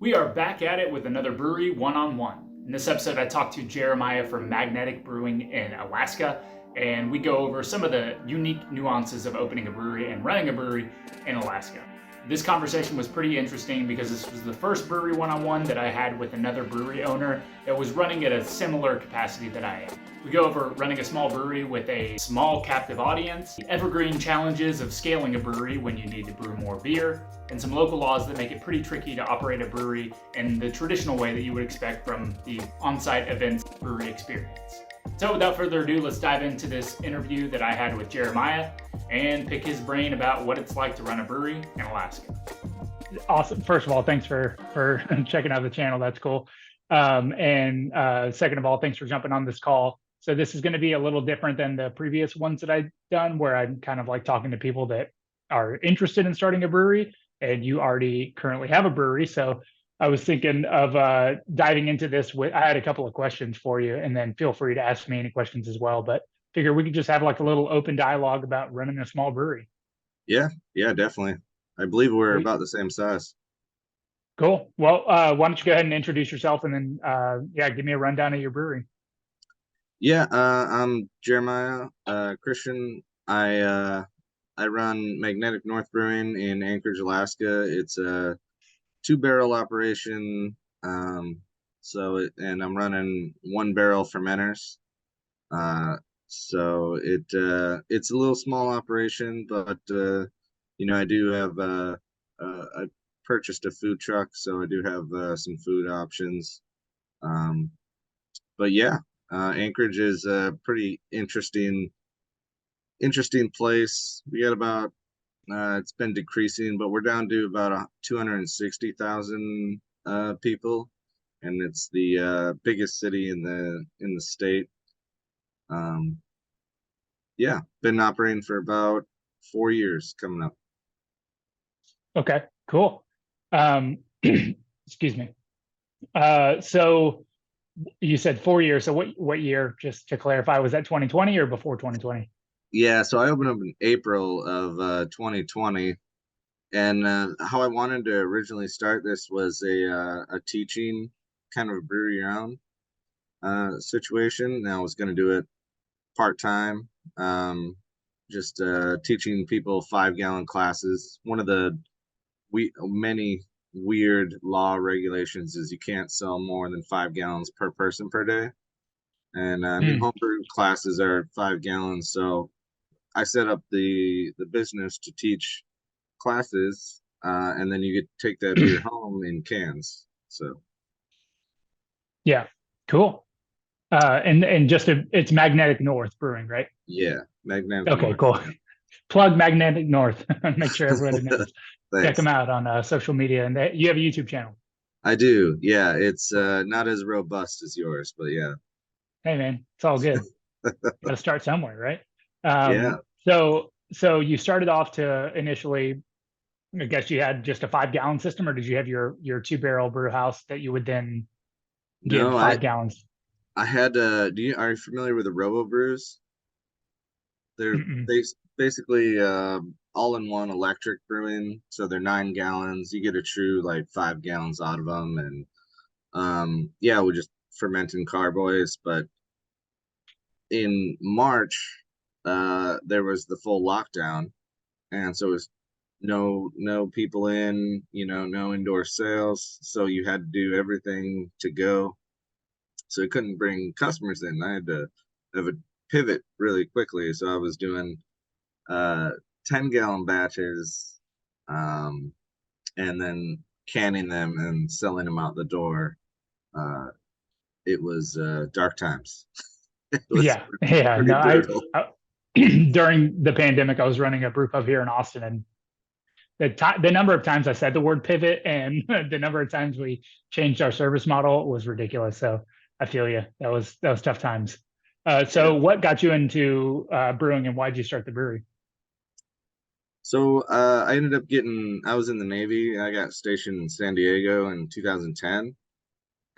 We are back at it with another brewery one-on-one. In this episode, I talked to Jeremiah from Magnetic Brewing in Alaska, and we go over some of the unique nuances of opening a brewery and running a brewery in Alaska. This conversation was pretty interesting because this was the first brewery one-on-one that I had with another brewery owner that was running at a similar capacity that I am. We go over running a small brewery with a small captive audience, the evergreen challenges of scaling a brewery when you need to brew more beer, and some local laws that make it pretty tricky to operate a brewery in the traditional way that you would expect from the on-site events brewery experience. So without further ado, let's dive into this interview that I had with Jeremiah and pick his brain about what it's like to run a brewery in Alaska. Awesome. First of all, thanks for checking out the channel. That's cool. And second of all, thanks for jumping on this call. So this is going to be a little different than the previous ones that I've done, where I'm kind of like talking to people that are interested in starting a brewery, and you already currently have a brewery. So I was thinking of diving into this with, I had a couple of questions for you, and then feel free to ask me any questions as well. But figure we could just have like a little open dialogue about running a small brewery. Yeah, definitely. I believe we're about the same size. Cool. Well, why don't you go ahead and introduce yourself, and then give me a rundown of your brewery. Yeah, I'm Jeremiah Christian. I run Magnetic North Brewing in Anchorage, Alaska. It's a 2-barrel operation. And I'm running 1-barrel fermenters. So it's a little small operation, but I do have I purchased a food truck, so I do have some food options. But yeah, Anchorage is a pretty interesting place. We got about it's been decreasing, but we're down to about 260,000 people, and it's the biggest city in the state. Yeah, been operating for about 4 years coming up. Okay, cool. Excuse me. So you said 4 years. So what year, just to clarify, was that 2020 or before 2020? Yeah, so I opened up in April of 2020, and how I wanted to originally start this was a teaching kind of a brew your own situation. And I was going to do it part-time, just teaching people 5-gallon classes. One of the many weird law regulations is you can't sell more than 5 gallons per person per day. And homebrew classes are 5 gallons. So I set up the business to teach classes, and then you get to take that beer home in cans. So yeah, cool. And just it's Magnetic North Brewing, right? yeah, Magnetic Okay, North. cool. Plug Magnetic North. Make sure everybody knows. Check them Thanks. out on social media, and you have a YouTube channel. I do. Yeah, it's not as robust as yours, but yeah. Hey man, it's all good. Got to start somewhere, right? Yeah. So you started off to initially, I guess you had just a 5-gallon system, or did you have your 2-barrel brew house that you would then give No, 5 gallons? I had are you familiar with the Robo Brews? They're Mm-mm. basically all-in-one electric brewing, so they're 9 gallons. You get a true like 5 gallons out of them, and we're just fermenting carboys. But in March, there was the full lockdown, and so it was no people in, no indoor sales, so you had to do everything to go. So I couldn't bring customers in. I had to have a pivot really quickly. So I was doing 10-gallon batches, and then canning them and selling them out the door. It was dark times. It was Yeah. pretty No, brutal. I during the pandemic, I was running a brew pub here in Austin, and the number of times I said the word pivot and the number of times we changed our service model was ridiculous. So I feel you. That was tough times. Yeah. So what got you into brewing, and why did you start the brewery? So I ended up I was in the Navy. I got stationed in San Diego in 2010,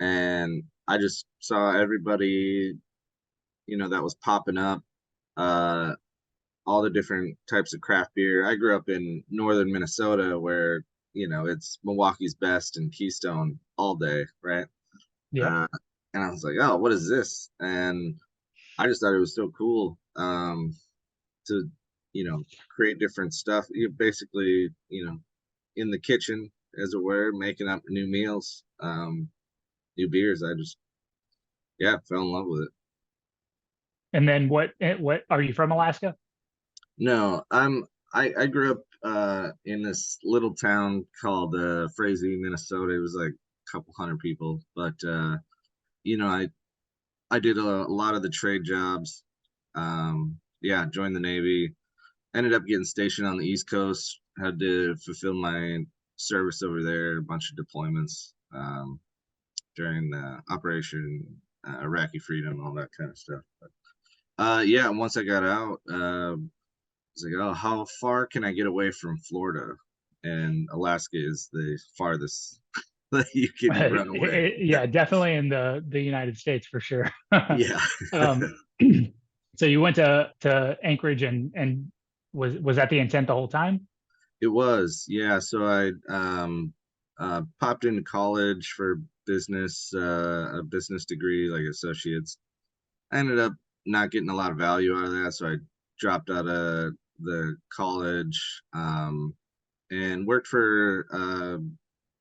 and I just saw everybody, that was popping up, all the different types of craft beer. I grew up in northern Minnesota, where it's Milwaukee's Best and Keystone all day, right? Yep. Uh, and I was like, oh, what is this? And I just thought it was so cool, to, create different stuff. You basically, in the kitchen, as it were, making up new meals, new beers. I just, yeah, fell in love with it. And then what are you from Alaska? No, I grew up in this little town called Frazee, Minnesota. It was like a couple hundred people, but I did a lot of the trade jobs. Yeah, joined the Navy. Ended up getting stationed on the East Coast. Had to fulfill my service over there, a bunch of deployments during Operation Iraqi Freedom, all that kind of stuff. But yeah, once I got out, was like, oh, how far can I get away from Florida? And Alaska is the farthest that you can run away. Yeah, definitely in the United States for sure. Yeah, um, so you went to Anchorage and was that the intent the whole time? it was. Yeah, so I popped into college for business, a business degree, like associates. I ended up not getting a lot of value out of that, so I dropped out of the college, and worked for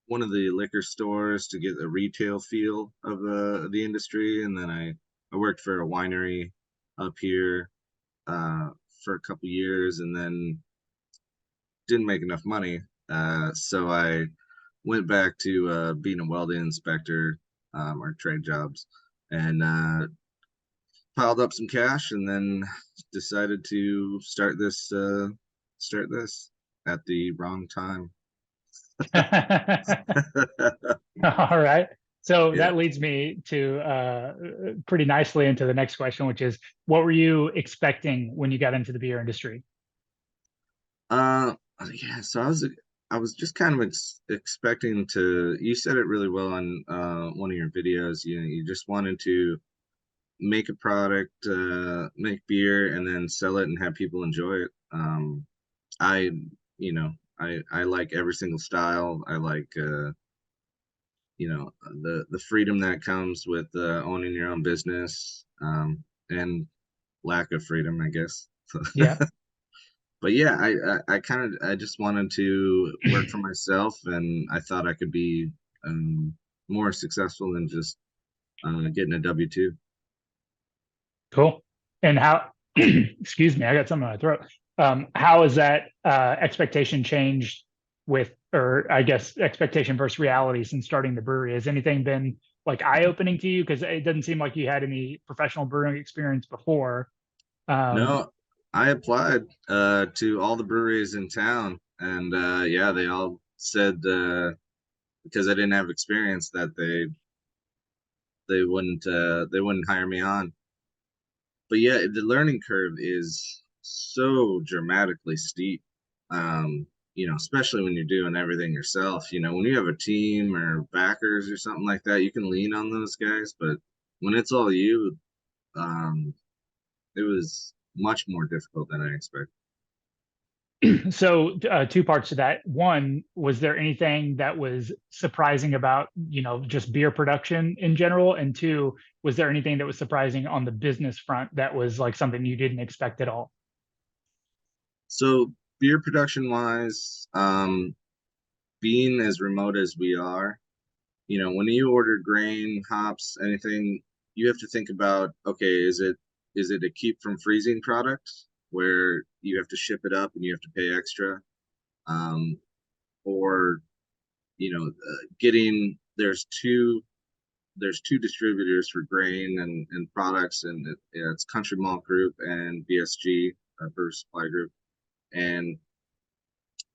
one of the liquor stores to get the retail feel of the industry, and then I worked for a winery up here uh, for a couple years, and then didn't make enough money, so I went back to being a welding inspector, or trade jobs, and piled up some cash, and then decided to start this at the wrong time. All right. So Yeah. that leads me to pretty nicely into the next question, which is, what were you expecting when you got into the beer industry? Uh, yeah. So I was just kind of expecting to. You said it really well on one of your videos. You just wanted to make a product, make beer, and then sell it and have people enjoy it. I, I like every single style. I like, the freedom that comes with owning your own business, and lack of freedom, I guess. Yeah. But yeah, I kind of I just wanted to work for myself, and I thought I could be um, more successful than just getting a W-2. Cool. And how, excuse me, I got something in my throat. How has that expectation changed with, or I guess expectation versus reality since starting the brewery? Has anything been like eye-opening to you? Because it doesn't seem like you had any professional brewing experience before. Um, No, I applied to all the breweries in town, and yeah, they all said, because I didn't have experience, that they wouldn't hire me on. But yeah, the learning curve is so dramatically steep. Especially when you're doing everything yourself. When you have a team or backers or something like that, you can lean on those guys. But when it's all you, um, it was much more difficult than I expected. so two parts to that. One, was there anything that was surprising about, just beer production in general? And two, was there anything that was surprising on the business front that was like something you didn't expect at all? So beer production wise, being as remote as we are, when you order grain, hops, anything, you have to think about, okay, is it a keep from freezing product where you have to ship it up and you have to pay extra, um, or getting there's two distributors for grain and products, and it's Country Malt Group and BSG, Brewer Supply Group, and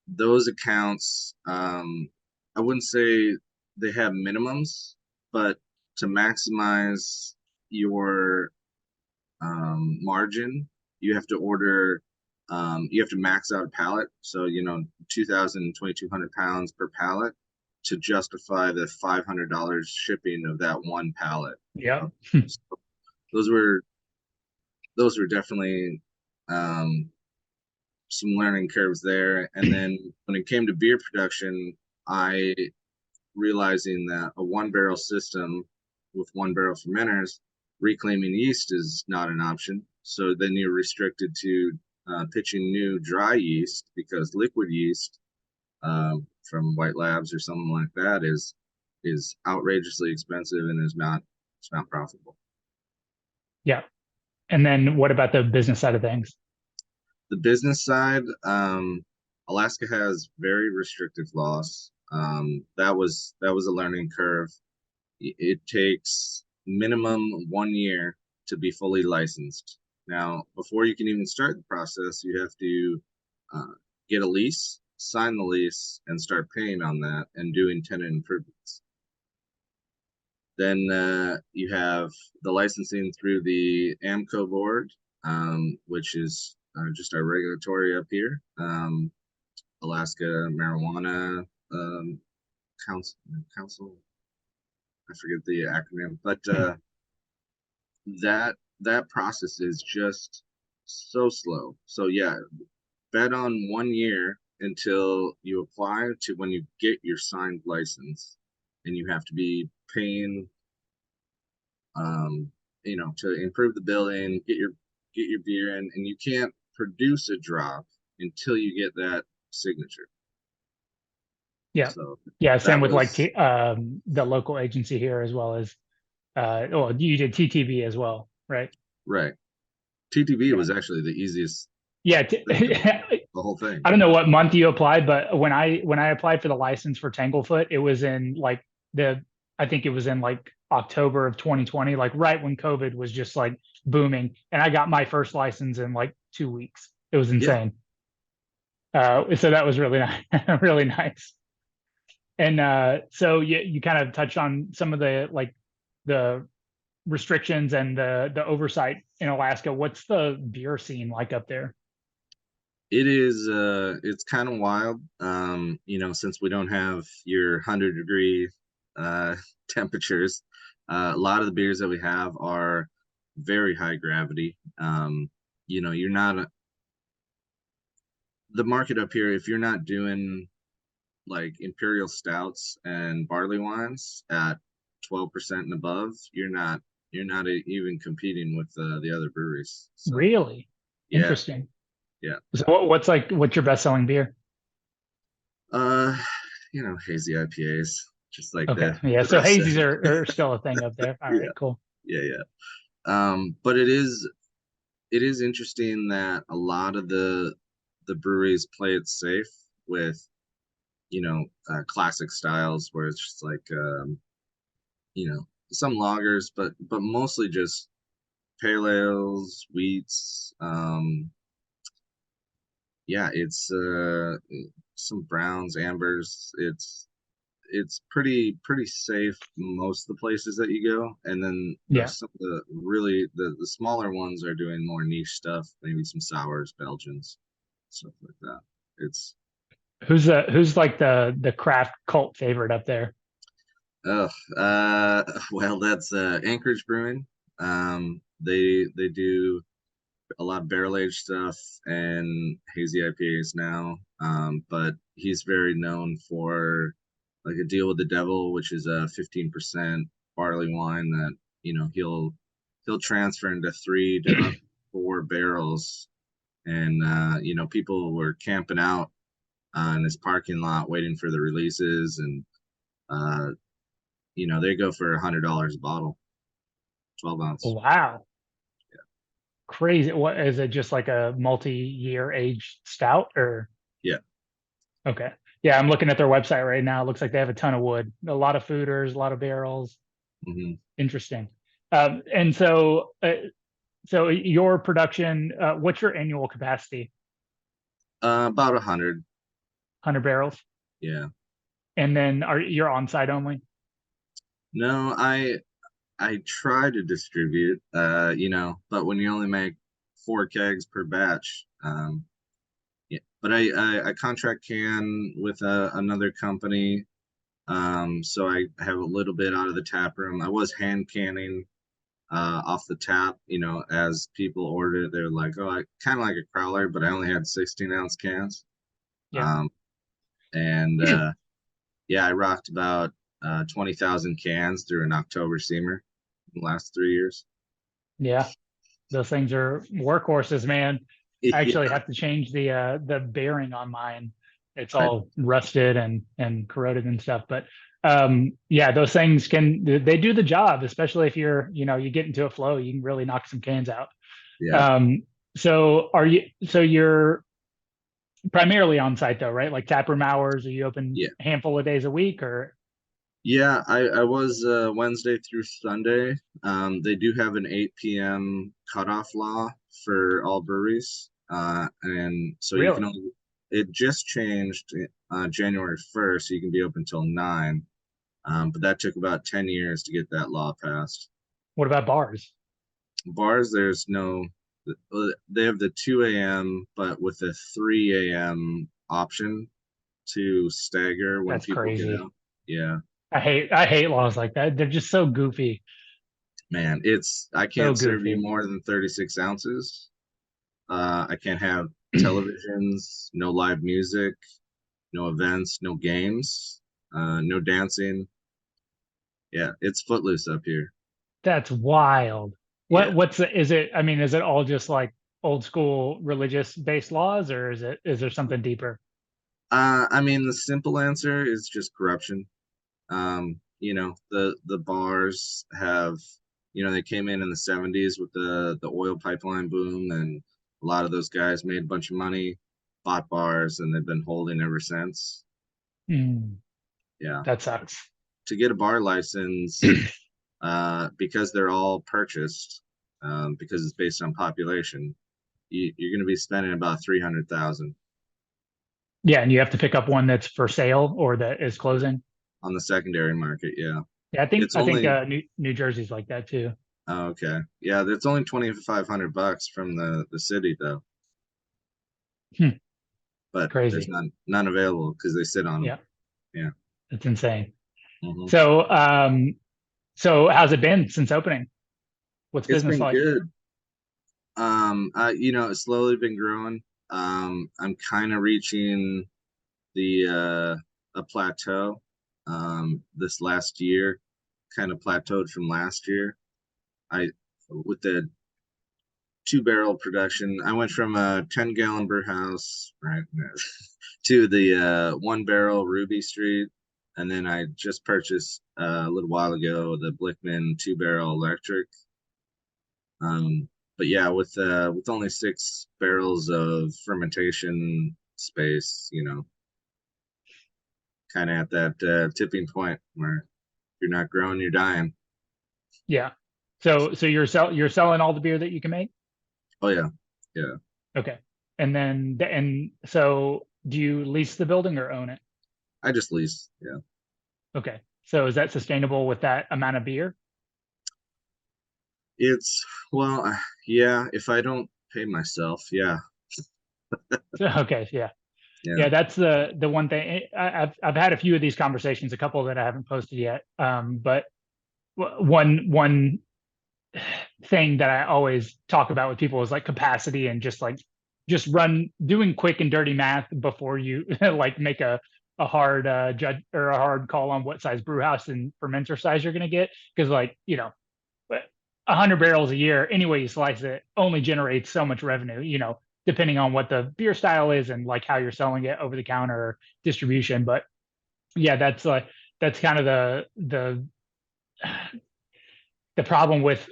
those accounts, I wouldn't say they have minimums, but to maximize your margin, you have to you have to max out a pallet. So, 2,000, 2,200 pounds per pallet to justify the $500 shipping of that one pallet. Yeah. So those were definitely um, some learning curves there. And then when it came to beer production, I realizing that a 1 barrel system with 1 barrel fermenters, reclaiming yeast is not an option. So then you're restricted to pitching new dry yeast, because liquid yeast from White Labs or something like that is outrageously expensive and it's not profitable. Yeah. And then what about the business side of things? The business side, Alaska has very restrictive laws. That was a learning curve. It takes minimum 1 year to be fully licensed. Now, before you can even start the process, you have to get a lease, sign the lease, and start paying on that and doing tenant improvements. Then you have the licensing through the AMCO board, which is just our regulatory up here. Alaska Marijuana Council. I forget the acronym, but that process is just so slow. So yeah, bet on 1 year until you apply to when you get your signed license, and you have to be paying, to improve the building, get your beer in, and you can't produce a drop until you get that signature. Yeah. So Yeah. Same with was, the local agency here, as well as, well, you did TTB as well, right? right. TTB Yeah. was actually the easiest Yeah. thing, the whole thing. I don't know what month you applied, but when I applied for the license for Tanglefoot, it was in like I think it was in like October of 2020, like right when COVID was just like booming. And I got my first license in like 2 weeks. It was insane. So that was really nice, really nice. And so you kind of touched on some of the restrictions and the oversight in Alaska. What's the beer scene like up there? It is it's kind of wild. Since we don't have your 100-degree temperatures, a lot of the beers that we have are very high gravity. You're not the market up here, if you're not doing like imperial stouts and barley wines at 12% and above, you're not even competing with the other breweries. So, Really yeah, interesting. yeah. So what's your best-selling beer? Uh, hazy IPAs, just like Okay, the yeah. the So rest of hazies are still a thing up there. All yeah, right, cool. yeah. But it is interesting that a lot of the breweries play it safe with classic styles, where it's just like some lagers, but mostly just pale ales, wheats. Yeah, it's some browns, ambers. It's pretty safe most of the places that you go, and then Yeah. some of the really the smaller ones are doing more niche stuff, maybe some sours, Belgians, stuff like that. It's Who's like the craft cult favorite up there? oh well, that's Anchorage Brewing. They do a lot of barrel aged stuff and hazy IPAs now. But he's very known for like a Deal with the Devil, which is a 15% barley wine that he'll transfer into 3 to 4 barrels, and people were camping out in his parking lot waiting for the releases, and uh, they go for $100 a bottle, 12 ounce. Wow, crazy. What is it? Just like a multi-year aged stout, or? Yeah. Okay. Yeah, I'm looking at their website right now. It looks like they have a ton of wood, a lot of fooders, a lot of barrels. Hmm. Interesting. And so your production, what's your annual capacity? About 100. 100 barrels. Yeah. And then you're on site only? No, I try to distribute, but when you only make 4 kegs per batch, yeah. But I contract can with another company, so I have a little bit out of the tap room. I was hand canning off the tap, as people ordered it. They're like, oh, I kind of like a crowler, but I only had 16-ounce cans. Yeah. Um, and Yeah, I rocked about 20,000 cans through an October steamer in the last 3 years. Yeah, those things are workhorses, man. I actually Yeah, have to change the bearing on mine. It's I, all rusted and corroded and stuff. But yeah, those things they do the job, especially if you get into a flow, you can really knock some cans out. yeah, Um, so you're primarily on site though, right? Like taproom hours, are you open yeah. a handful of days a week or Yeah, I was Wednesday through Sunday. They do have an 8 p.m. cutoff law for all breweries. And so you can really? only, it just changed January 1st, so you can be open till 9. But that took about 10 years to get that law passed. What about bars? Bars, there's no, they have the 2 a.m., but with a 3 a.m. option to stagger when That's people get crazy. out. Yeah. I hate laws like that. They're just so goofy. Man, I So can't serve you goofy. more than 36 ounces. I can't have televisions, no live music, no events, no games, no dancing. Yeah, it's footloose up here. That's wild. Yeah. Is it, I mean, is it all just like old school religious based laws or is there something deeper? I mean, the simple answer is just corruption. The bars have, they came in the 70s with the oil pipeline boom, and a lot of those guys made a bunch of money, bought bars, and they've been holding ever since. Mm, Yeah. that sucks. To get a bar license, because they're all purchased, because it's based on population, you're going to be spending about 300,000 Yeah, and you have to pick up one that's for sale or that is closing. on the secondary market. Yeah. Yeah, I think It's I think only New Jersey's like that too. oh, okay. Yeah, it's only $2,500 from the city though, Hmm, but there's crazy. none available because they sit on them. Yeah, Yeah. it's insane. Hmm. So so how's it been since opening? What's It's business been like? good. It's slowly been growing. I'm kind of reaching a plateau. This last year, kind of plateaued from last year. I with the 2 barrel production, I went from a 10-gallon brew house, right, to the 1 barrel Ruby Street, and then I just purchased a little while ago the Blickman 2 barrel electric. But yeah, with only 6 barrels of fermentation space, kind of at that tipping point where you're not growing, you're dying. Yeah. So you're selling all the beer that you can make? Oh yeah, yeah. Okay. And so do you lease the building or own it? I just lease. Yeah, Okay. So is that sustainable with that amount of beer? it's well, yeah. If I don't pay myself, yeah, Okay, yeah. yeah, Yeah, that's the one thing. I've had a few of these conversations, a couple that I haven't posted yet. But one thing that I always talk about with people is like capacity and just doing quick and dirty math before you like make a hard judge or a hard call on what size brew house and fermenter size you're going to get because 100 barrels a year any way you slice it only generates so much revenue, depending on what the beer style is and like how you're selling it over the counter or distribution. But yeah, that's kind of the problem with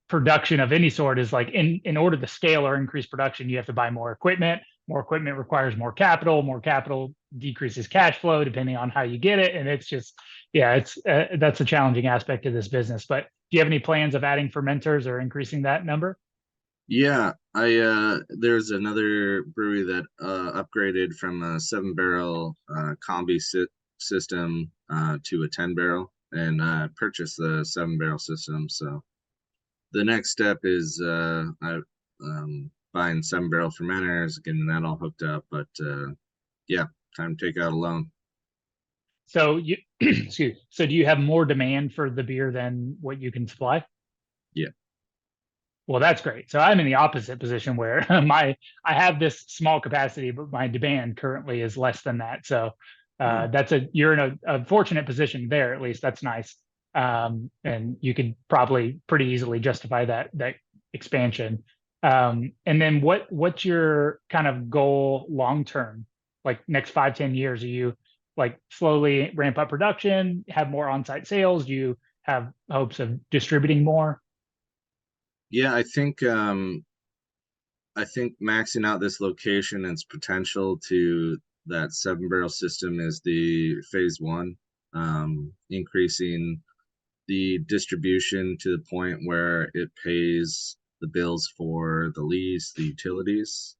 production of any sort is like in order to scale or increase production, you have to buy more equipment. More equipment requires more capital. More capital decreases cash flow depending on how you get it. And it's just, yeah, it's that's a challenging aspect of this business. But do you have any plans of adding fermenters or increasing that number? yeah. There's another brewery that upgraded from a 7 barrel combi system to a 10 barrel, and purchased the 7 barrel system. So the next step is buying 7 barrel fermenters, getting that all hooked up. But yeah, time to take out a loan. So you excuse. So do you have more demand for the beer than what you can supply? Yeah. Well, that's great. So I'm in the opposite position where I have this small capacity, but my demand currently is less than that. So You're in a fortunate position there, at least. That's nice. And you could probably pretty easily justify that expansion. And then what's your kind of goal long term, like next 5-10 years? Are you like slowly ramp up production, have more on-site sales? Do you have hopes of distributing more? Yeah, I think maxing out this location and its potential to that 7 barrel system is the phase one. Increasing the distribution to the point where it pays the bills for the lease, the utilities.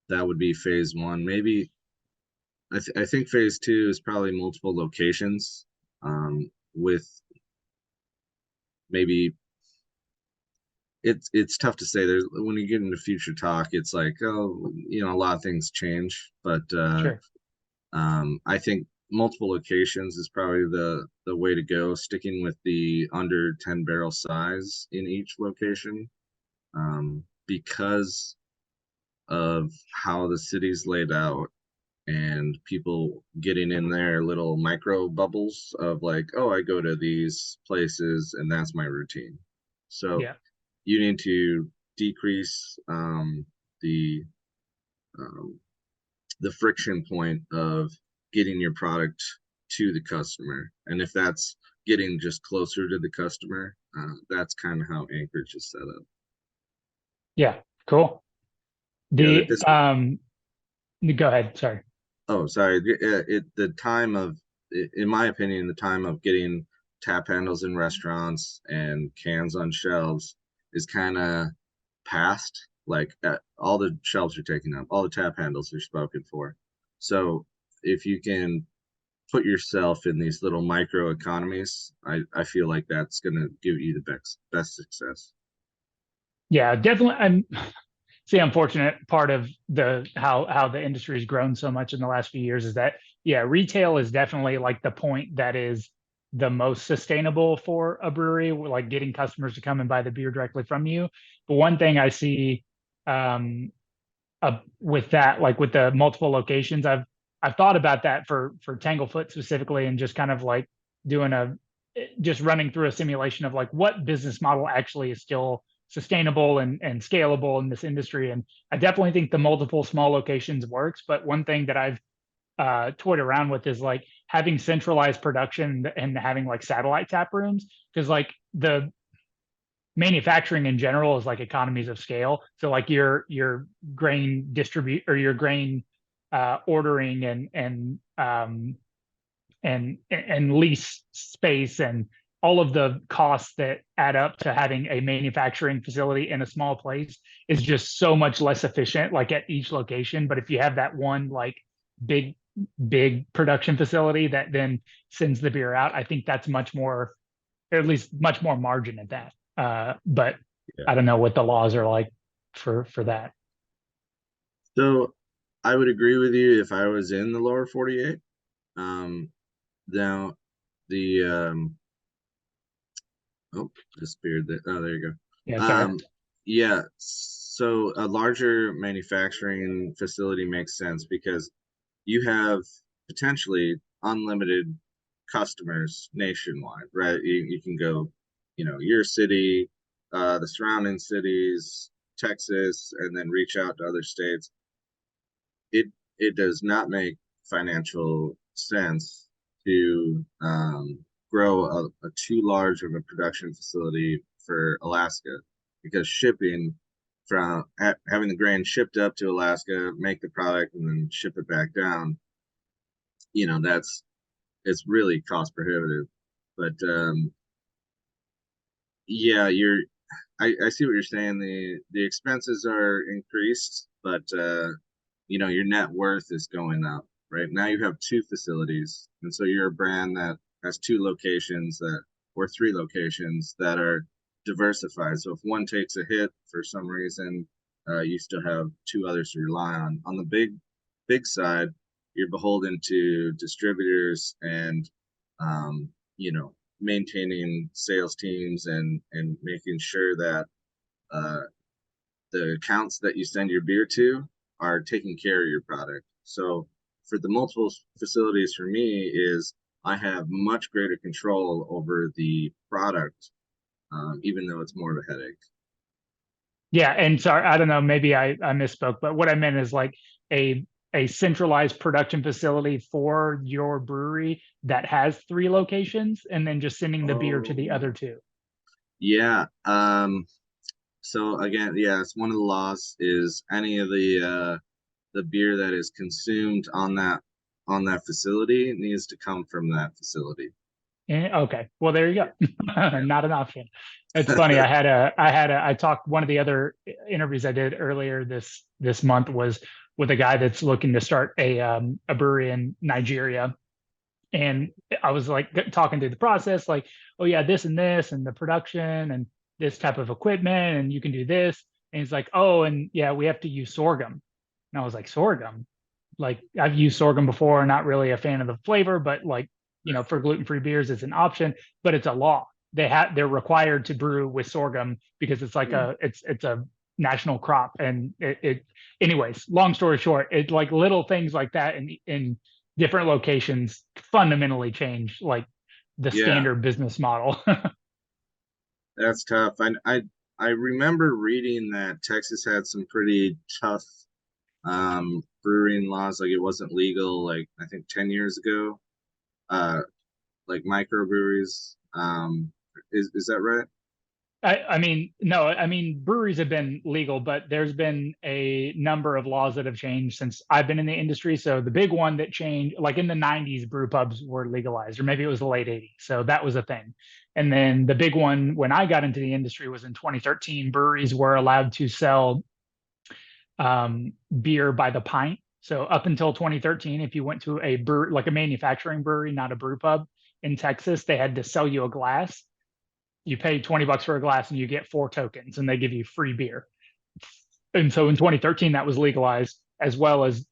That would be phase one. Maybe I think phase two is probably multiple locations, with maybe it's tough to say. There's when you get into future talk, it's like, oh, a lot of things change, but Sure. I think multiple locations is probably the way to go, sticking with the under 10 barrel size in each location, because of how the city's laid out and people getting in their little micro bubbles of like, oh, I go to these places and that's my routine. So Yeah. you need to decrease the the friction point of getting your product to the customer. And if that's getting just closer to the customer, that's kind of how Anchorage is set up. Yeah. Cool. Yeah, The Go ahead. Sorry. oh, sorry. The time of, in my opinion, the time of getting tap handles in restaurants and cans on shelves is kind of past. Like, all the shelves are taken up, all the tap handles are spoken for. So if you can put yourself in these little micro economies, I feel like that's going to give you the best success. Yeah, definitely. It's the unfortunate part of how the industry has grown so much in the last few years is that, yeah, retail is definitely like the point that is the most sustainable for a brewery, like getting customers to come and buy the beer directly from you. But one thing I see, um, with that, like with the multiple locations, I've thought about that for Tanglefoot specifically, and just kind of like doing just running through a simulation of like what business model actually is still sustainable and scalable in this industry. And I definitely think the multiple small locations works. But one thing that I've toyed around with is like having centralized production and having like satellite tap rooms, because like the manufacturing in general is like economies of scale. So like your grain distribute or your grain ordering and lease space and all of the costs that add up to having a manufacturing facility in a small place is just so much less efficient, like at each location. But if you have that one like big production facility that then sends the beer out, I think that's much more, or at least much more margin at that. But Yeah. I don't know what the laws are like for that. So I would agree with you if I was in the lower 48. Now the oh, disappeared. Oh, there you go. Yeah, sorry. Yeah, so a larger manufacturing facility makes sense because you have potentially unlimited customers nationwide, right? You can go, your city, the surrounding cities, Texas, and then reach out to other states. It does not make financial sense to grow a too large of a production facility for Alaska, because shipping from having the grain shipped up to Alaska, make the product, and then ship it back down, that's it's really cost prohibitive. But yeah, I see what you're saying. The expenses are increased, but your net worth is going up. Right now, you have two facilities, and so you're a brand that has two locations or three locations that are diversified. So if one takes a hit for some reason, you still have two others to rely on. On the big side, you're beholden to distributors and maintaining sales teams and making sure that uh, the accounts that you send your beer to are taking care of your product. So for the multiple facilities for me is I have much greater control over the product, even though it's more of a headache. Yeah, and sorry, I don't know, maybe I misspoke, but what I meant is like a centralized production facility for your brewery that has 3 locations, and then just sending the beer to the other Oh, 2. yeah. So again, yeah, it's one of the laws is any of the beer that is consumed on that facility needs to come from that facility. Okay, well there you Yeah. go. Yeah. Not an option. It's funny. I talked, one of the other interviews I did earlier this month was with a guy that's looking to start a brewery in Nigeria. And I was like talking through the process, like, oh yeah, this and the production and this type of equipment, and you can do this. And he's like, oh, and yeah, we have to use sorghum. And I was like, sorghum? Like, I've used sorghum before, not really a fan of the flavor, but like, for gluten-free beers, it's an option, but it's a law. They're required to brew with sorghum because it's like Hmm. it's a national crop. And anyways, long story short, it's like little things like that in different locations fundamentally change like the Yeah, standard business model. that's tough. I remember reading that Texas had some pretty tough brewing laws, like it wasn't legal like I think 10 years ago. Uh like microbreweries. Is that right? I mean, no, I mean, breweries have been legal, but there's been a number of laws that have changed since I've been in the industry. So the big one that changed, like in the 90s, brew pubs were legalized, or maybe it was the late 80s. So that was a thing. And then the big one when I got into the industry was in 2013. Breweries were allowed to sell beer by the pint. So up until 2013, if you went to a brew, like a manufacturing brewery, not a brew pub in Texas, they had to sell you a glass. You pay $20 for a glass and you get 4 tokens, and they give you free beer. And so in 2013, that was legalized, as well as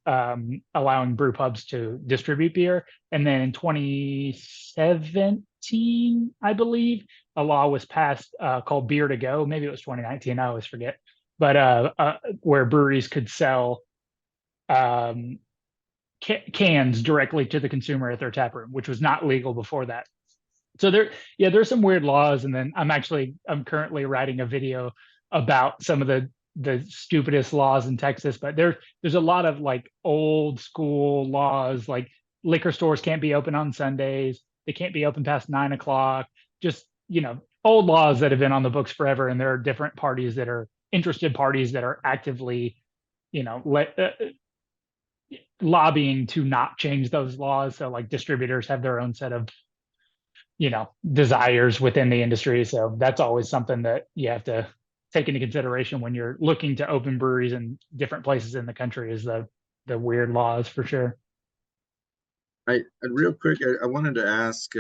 allowing brew pubs to distribute beer. And then in 2017, I believe, a law was passed called Beer to Go. Maybe it was 2019. I always forget. But where breweries could sell um, cans directly to the consumer at their tap room, which was not legal before that. So there's some weird laws. And then I'm currently writing a video about some of the stupidest laws in Texas. But there's a lot of like old school laws, like liquor stores can't be open on Sundays. They can't be open past 9 o'clock. Just, old laws that have been on the books forever. And there are different parties that are interested parties that are actively, lobbying to not change those laws. So like distributors have their own set of desires within the industry. So that's always something that you have to take into consideration when you're looking to open breweries in different places in the country, is the weird laws for sure. Real quick, I wanted to ask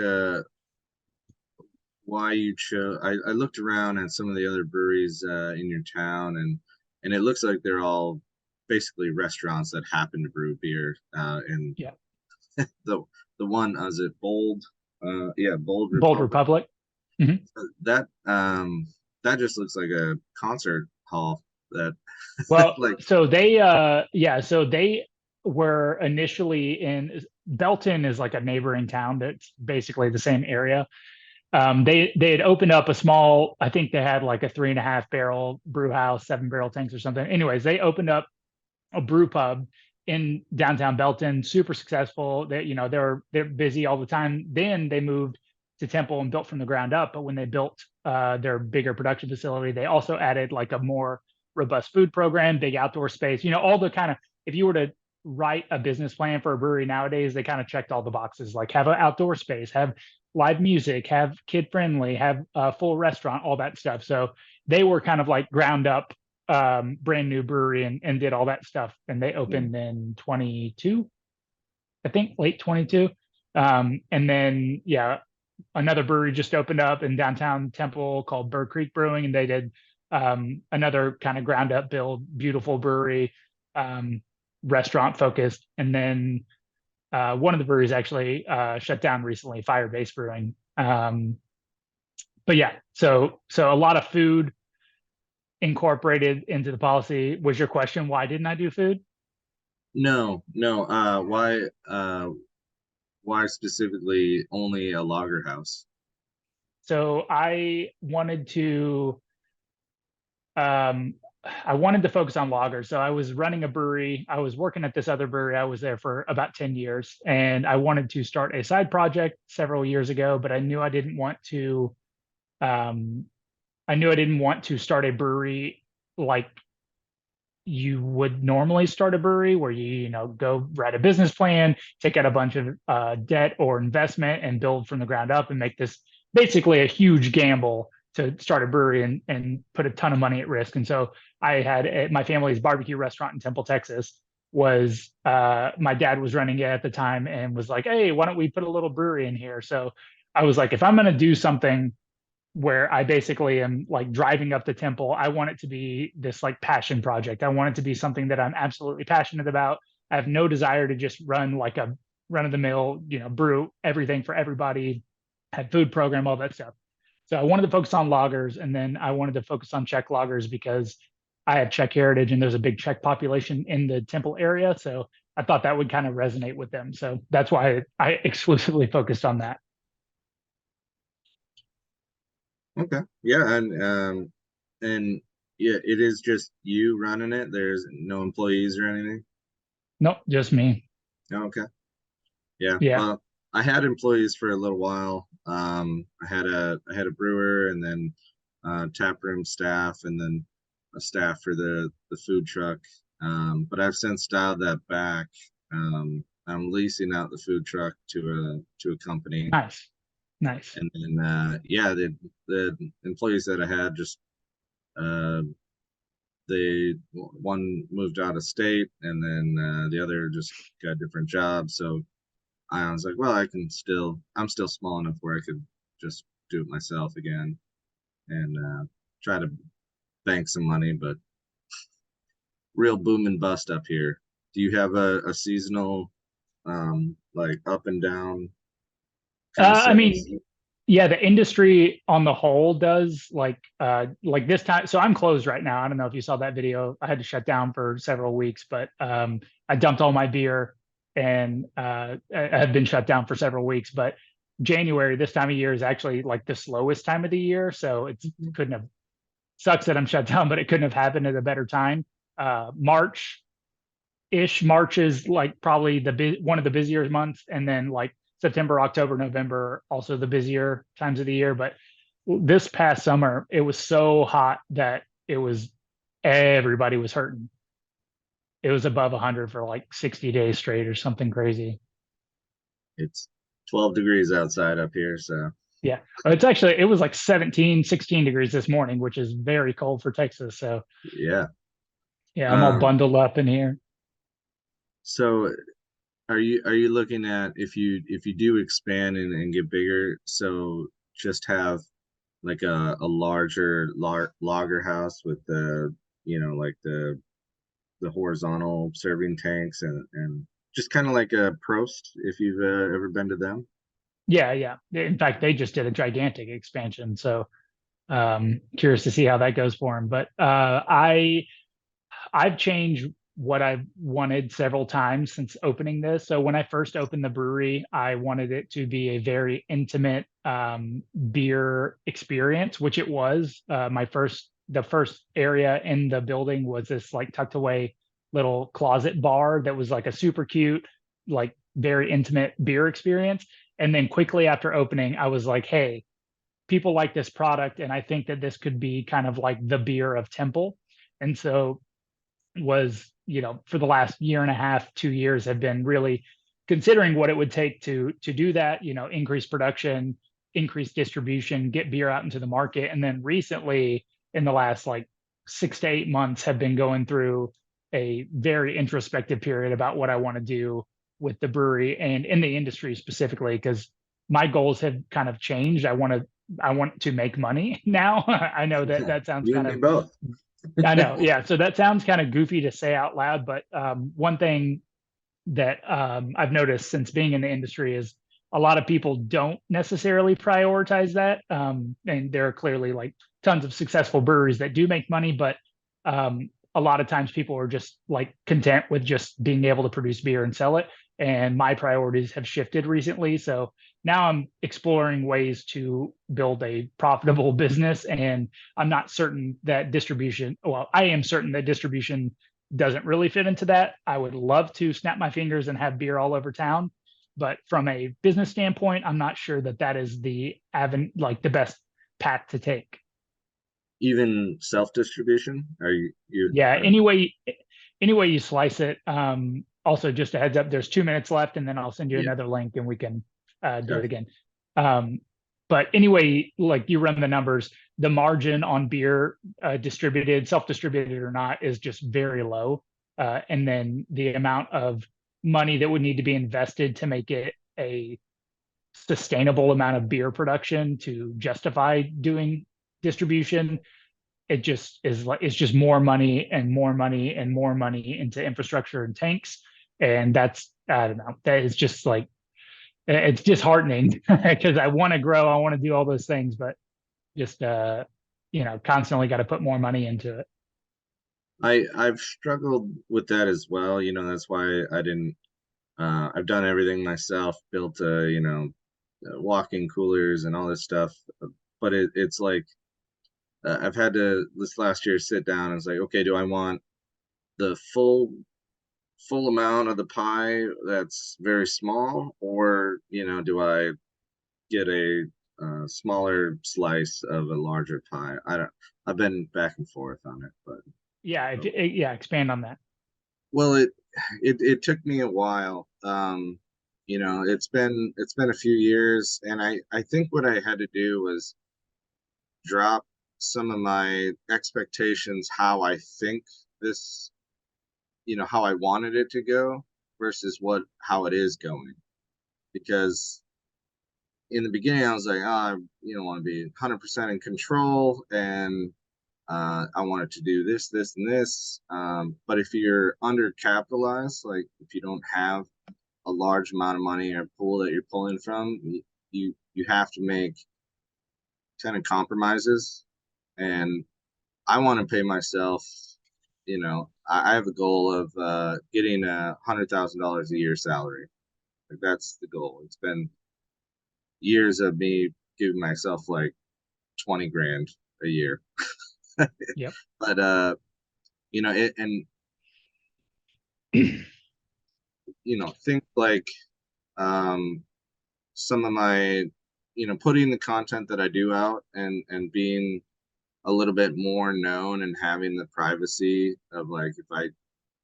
why you chose. I looked around at some of the other breweries in your town, and it looks like they're all basically restaurants that happen to brew beer. And Yeah. the the one, is it Bold? Yeah, Bold Bold Republic. Republic. Mhm. That just looks like a concert hall. That Well, like so they were initially in Belton, is like a neighboring town that's basically the same area. They had opened up a small, I think they had like a 3.5 barrel brew house, 7 barrel tanks or something. Anyways, they opened up a brew pub in downtown Belton, super successful. They're busy all the time. Then they moved to Temple and built from the ground up. But when they built their bigger production facility, they also added like a more robust food program, big outdoor space. All the kind of, if you were to write a business plan for a brewery nowadays, they kind of checked all the boxes, like have an outdoor space, have live music, have kid friendly, have a full restaurant, all that stuff. So they were kind of like ground up brand new brewery, and did all that stuff. And they opened in 22, I think late 22. And then, yeah, another brewery just opened up in downtown Temple called Bird Creek Brewing. And they did another kind of ground up build, beautiful brewery, restaurant focused. And then one of the breweries actually shut down recently, Fire Base Brewing. But yeah, so a lot of food incorporated into the policy. Was your question, why didn't I do food? No. Why specifically only a lager house? So um, I wanted to focus on lagers. So I was running a brewery. I was working at this other brewery. I was there for about 10 years, and I wanted to start a side project several years ago, but um, I knew I didn't want to start a brewery like you would normally start a brewery, where you know, go write a business plan, take out a bunch of debt or investment and build from the ground up and make this basically a huge gamble to start a brewery and put a ton of money at risk. And so I had my family's barbecue restaurant in Temple, Texas. Was My dad was running it at the time and was like, hey, why don't we put a little brewery in here? So I was like, if I'm going to do something where I basically am like driving up the Temple, I want it to be this like passion project. I want it to be something that I'm absolutely passionate about. I have no desire to just run like a run of the mill, you know, brew everything for everybody, have food program, all that stuff. So I wanted to focus on lagers, and then I wanted to focus on Czech lagers because I have Czech heritage and there's a big Czech population in the Temple area. So I thought that would kind of resonate with them. So that's why I exclusively focused on that. Okay. Yeah, and yeah, it is just you running it. There's no employees or anything. Nope, just me. Okay. Yeah. Yeah. I had employees for a little while. I had a brewer, and then tap room staff, and then a staff for the food truck. But I've since dialed that back. I'm leasing out the food truck to a company, Nice. Nice. and then yeah, the employees that I had just uh, they one moved out of state, and then the other just got different jobs. So I was like, well, I'm still small enough where I could just do it myself again and try to bank some money, but real boom and bust up here. Do you have a seasonal, like up and down kind of I sales? mean, yeah, the industry on the whole does like this time. So I'm closed right now. I don't know if you saw that video. I had to shut down for several weeks, but I dumped all my beer and I have been shut down for several weeks. But January, this time of year, is actually like the slowest time of the year. So it couldn't have sucks that I'm shut down, but it couldn't have happened at a better time. March ish. March is like probably one of the busier months, and then like September, October, November also the busier times of the year. But this past summer, it was so hot that it was everybody was hurting. It was above 100 for like 60 days straight or something crazy. It's 12 degrees outside up here, so Yeah, it was like 17, 16 degrees this morning, which is very cold for Texas. So yeah. yeah, I'm all Um, bundled up in here. so are you looking at, if you do expand and get bigger, so just have like a larger lager house with like the horizontal serving tanks, and just kind of like a Prost, if you've ever been to them. Yeah, yeah. In fact, they just did a gigantic expansion. So curious to see how that goes for him. But I've changed what I've wanted several times since opening this. So when I first opened the brewery, I wanted it to be a very intimate beer experience, which it was. The first area in the building was this like tucked away little closet bar that was like a super cute, like very intimate beer experience. And then quickly after opening, I was like, hey, people like this product, and I think that this could be kind of like the beer of Temple. And so was, you know, for the last year and a half, 2 years, have been really considering what it would take to do that, you know, increase production, increase distribution, get beer out into the market. And then recently, in the last like 6 to 8 months, have been going through a very introspective period about what I want to do with the brewery and in the industry specifically, because my goals have kind of changed. I want to make money now. I know that that sounds You and kind me of both. I know, yeah. So that sounds kind of goofy to say out loud, but one thing that I've noticed since being in the industry is a lot of people don't necessarily prioritize that. And there are clearly like tons of successful breweries that do make money, but a lot of times people are just like content with just being able to produce beer and sell it. And my priorities have shifted recently. So now I'm exploring ways to build a profitable business. And I'm not certain that distribution, well, I am certain that distribution doesn't really fit into that. I would love to snap my fingers and have beer all over town. But from a business standpoint, I'm not sure that that is like the best path to take. Even self-distribution? Are you Yeah, any way you slice it. Also, just a heads up, there's 2 minutes left, and then I'll send you yeah, another link and we can do it sure. again. But anyway, like you run the numbers, the margin on beer, distributed, self-distributed or not, is just very low. And then the amount of money that would need to be invested to make it a sustainable amount of beer production to justify doing distribution, it just is like it's just more money and more money and more money into infrastructure and tanks. And that's, I don't know, that is just like, it's disheartening because I want to grow, I want to do all those things, but just constantly got to put more money into it. I've struggled with that as well. That's why I didn't. I've done everything myself, built walk-in coolers and all this stuff. But it's like I've had to this last year sit down and it's like, okay, do I want the full amount of the pie that's very small, or do I get a smaller slice of a larger pie? I've been back and forth on it, but Yeah, so. yeah, expand on that. Well, it took me a while. It's been a few years, and I think what I had to do was drop some of my expectations, how I think this, how I wanted it to go versus how it is going. Because in the beginning, I was like, oh, I want to be 100% in control, and I wanted to do this, this, and this. But if you're undercapitalized, like if you don't have a large amount of money or pool that you're pulling from, you have to make kind of compromises. And I want to pay myself. I have a goal of getting $100,000 a year salary. Like that's the goal. It's been years of me giving myself like 20 grand a year. Yep. But and things like um some of my putting the content that I do out and being a little bit more known and having the privacy of like if I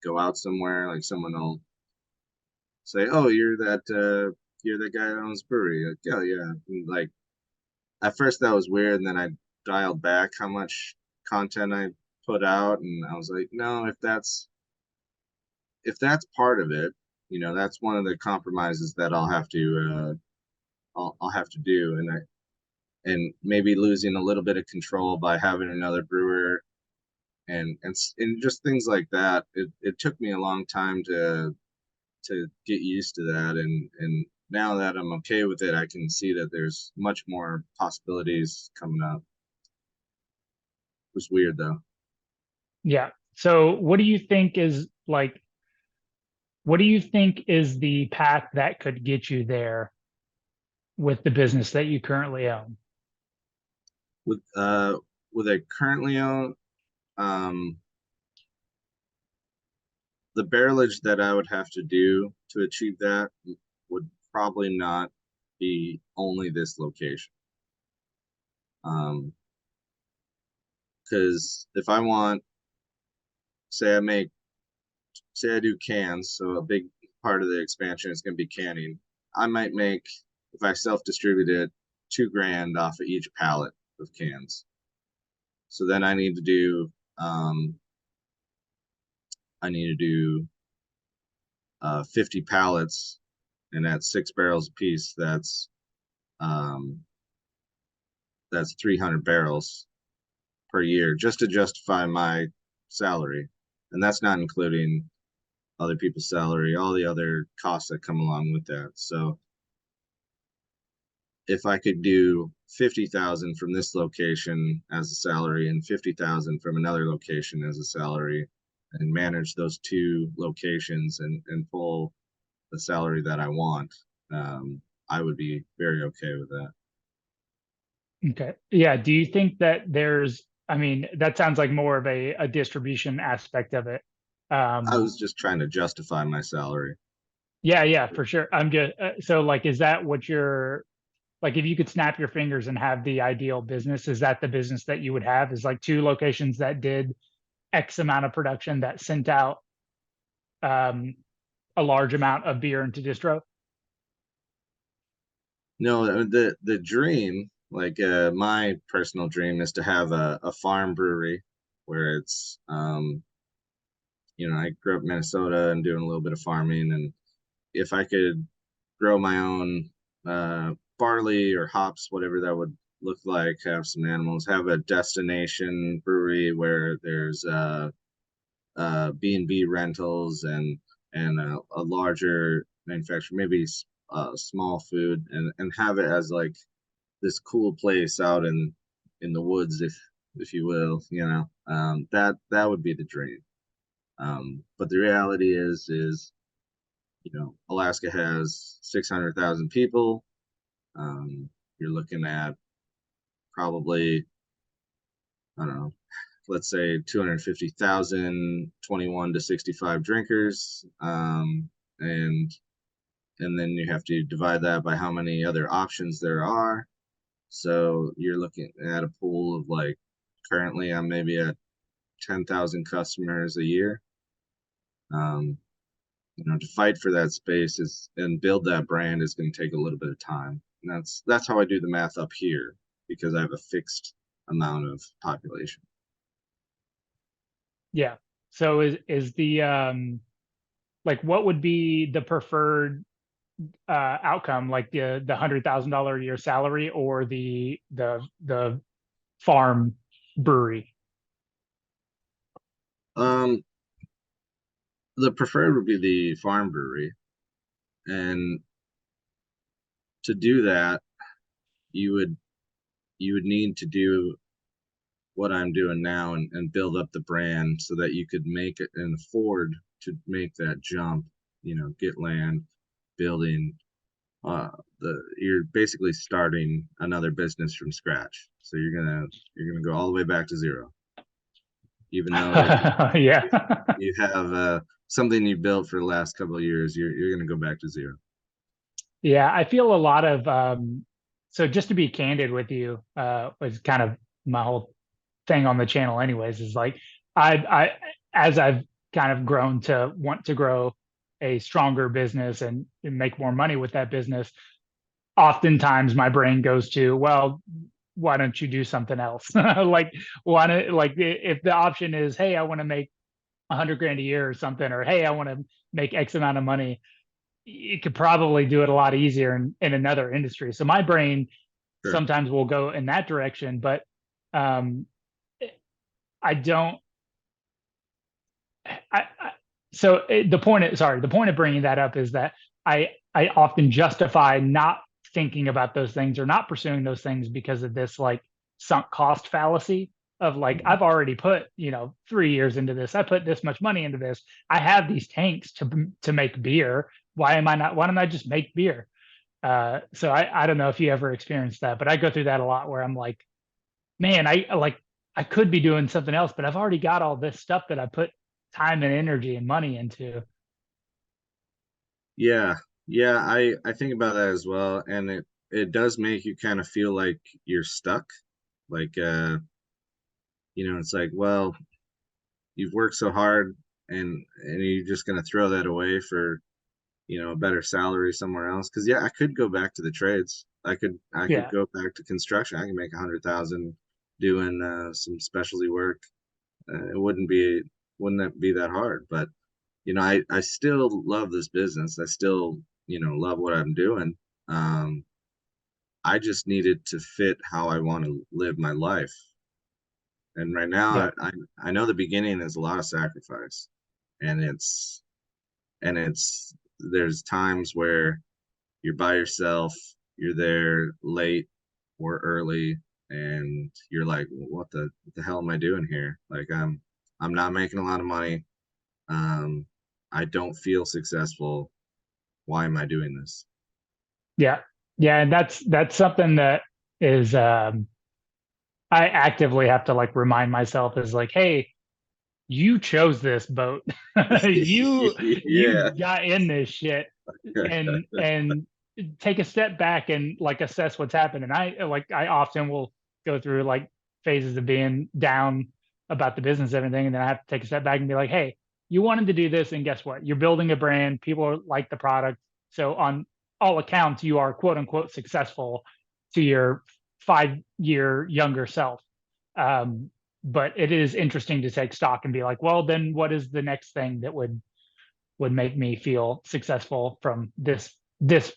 go out somewhere, like someone will say, oh, you're that guy that owns a brewery. Like, yeah, yeah. And like at first that was weird, and then I dialed back how much content I put out, and I was like, no, if that's part of it, that's one of the compromises that I'll have to do, and maybe losing a little bit of control by having another brewer and just things like that. It took me a long time to get used to that, and now that I'm okay with it, I can see that there's much more possibilities coming up. It was weird though. Yeah. So what do you think is the path that could get you there with the business that you currently own? With uh with a currently own, um the barrelage that I would have to do to achieve that would probably not be only this location. Because if I want, say say I do cans, so a big part of the expansion is going to be canning. I might make, if I self-distribute it, 2 grand off of each pallet of cans. So then I need to do 50 pallets, and that's 6 barrels a piece. Um, that's 300 barrels per year just to justify my salary, and that's not including other people's salary, all the other costs that come along with that. So if I could do 50,000 from this location as a salary and 50,000 from another location as a salary, and manage those 2 locations and pull the salary that I want, I would be very okay with that. Okay. Yeah. Do you think that I mean, that sounds like more of a distribution aspect of it. I Um, was just trying to justify my salary. yeah, yeah, for sure. I'm just, so like, is that what you're, like, if you could snap your fingers and have the ideal business, is that the business that you would have? Is like 2 locations that did X amount of production that sent out um, a large amount of beer into distro? No, the dream, like my personal dream, is to have a farm brewery where it's I grew up in Minnesota and doing a little bit of farming, and if I could grow my own barley or hops, whatever that would look like, have some animals, have a destination brewery where there's B&B rentals and a larger manufacturer, maybe small food, and have it as like this cool place out in the woods, if you will, that would be the dream. But the reality is Alaska has 600,000 people. You're looking at probably, I don't know, let's say 250,000 21 to 65 drinkers. And then you have to divide that by how many other options there are. So you're looking at a pool of, like, currently I'm maybe at 10,000 customers a year. To fight for that space and build that brand is going to take a little bit of time. And that's how I do the math up here, because I have a fixed amount of population. Yeah. So is the like, what would be the preferred outcome, like the $100,000 a year salary or the farm brewery? Um, the preferred would be the farm brewery, and to do that, you would need to do what I'm doing now and build up the brand so that you could make it and afford to make that jump. Get land, building. You're basically starting another business from scratch. So you're gonna go all the way back to zero, even though Yeah. you have something you built for the last couple of years. You're gonna go back to zero. Yeah, I feel a lot of so just to be candid with you, was kind of my whole thing on the channel anyways, is like I as I've kind of grown to want to grow a stronger business and make more money with that business, oftentimes my brain goes to, well, why don't you do something else? Like, why don't, like, if the option is, hey, I want to make 100 grand a year or something, or hey, I want to make X amount of money, you could probably do it a lot easier in another industry. So my brain Sure. sometimes will go in that direction, but um, I don't. So the point of bringing that up is that I often justify not thinking about those things or not pursuing those things because of this, like, sunk cost fallacy of, like, Mhm. I've already put 3 years into this. I put this much money into this. I have these tanks to make beer. Why don't I just make beer? So I don't know if you ever experienced that, but I go through that a lot where I'm like, man, I could be doing something else, but I've already got all this stuff that I put time and energy and money into. Yeah, yeah, I think about that as well, and it does make you kind of feel like you're stuck. Like, it's like, well, you've worked so hard, and you're just gonna throw that away for, a better salary somewhere else. Because, yeah, I could go back to the trades. I could Yeah. go back to construction. I can make 100,000 doing some specialty work. It wouldn't that be that hard? But I still love this business. I still, love what I'm doing. Um, I just needed to fit how I want to live my life. And right now, Yeah. I know the beginning is a lot of sacrifice, and there's times where you're by yourself, you're there late or early, and you're like, what the hell am I doing here? Like, I'm not making a lot of money. I don't feel successful. Why am I doing this? Yeah. Yeah. And that's something that is, I actively have to like remind myself is like, hey, you chose this boat. You Yeah. got in this shit, and take a step back and like assess what's happened. And I often will go through like phases of being down about the business and everything, and then I have to take a step back and be like, hey, you wanted to do this, and guess what? You're building a brand. People like the product. So on all accounts, you are quote unquote successful to your 5-year younger self. Um, but it is interesting to take stock and be like, well, then what is the next thing that would make me feel successful from this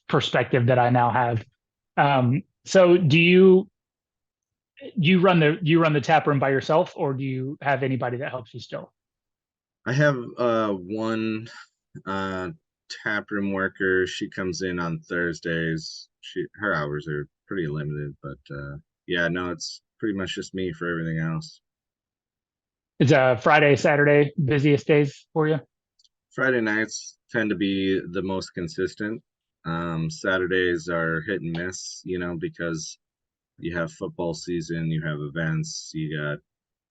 perspective that I now have? So do you run the tap room by yourself, or do you have anybody that helps you still? I have one uh tap room worker. She comes in on Thursdays. Her hours are pretty limited, but yeah, no, it's pretty much just me for everything else. Is Friday, Saturday busiest days for you? Friday nights tend to be the most consistent. Saturdays are hit and miss, because you have football season, you have events, you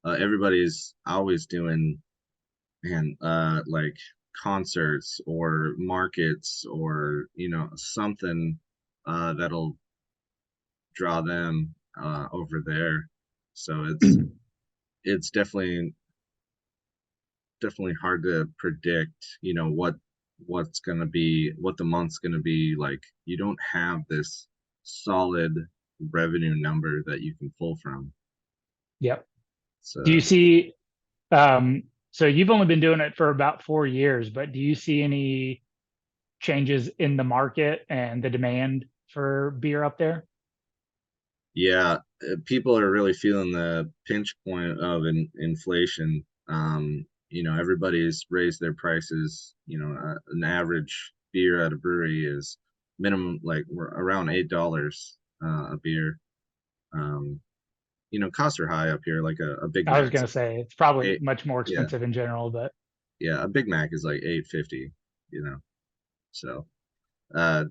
got everybody's always doing, man, like concerts or markets or something that'll draw them over there. So it's definitely hard to predict, what the month's gonna be like. You don't have this solid revenue number that you can pull from. Yep. Do you So see so you've only been doing it for about 4 years, but do you see any changes in the market and the demand for beer up there? yeah, people are really feeling the pinch point of inflation. Everybody's raised their prices. An average beer at a brewery is minimum like we're around $8 a beer. Um, costs are high up here. Like a Big I was Mac's going to say it's probably eight, much more yeah, expensive in general, but yeah, a Big Mac is like 8.50. So uh,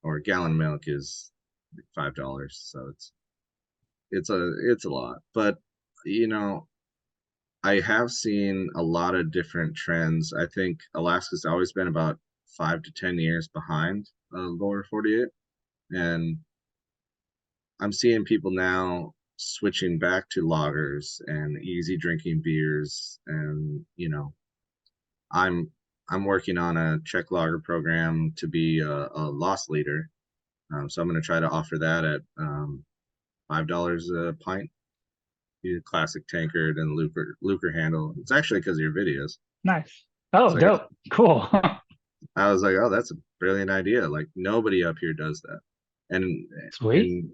or a gallon of milk is like $5. So it's a lot, but you know I have seen a lot of different trends. I think Alaska's always been about 5 to 10 years behind lower 48, and I'm seeing people now switching back to lagers and easy drinking beers, and I'm I'm working on a Czech lager program to be a loss leader. So I'm going to try to offer that at $5 a pint. The classic tankard and Luker handle. It's actually because of your videos. nice. Oh, So dope. Cool. I was like, oh, that's a brilliant idea. Like nobody up here does that. And Sweet. and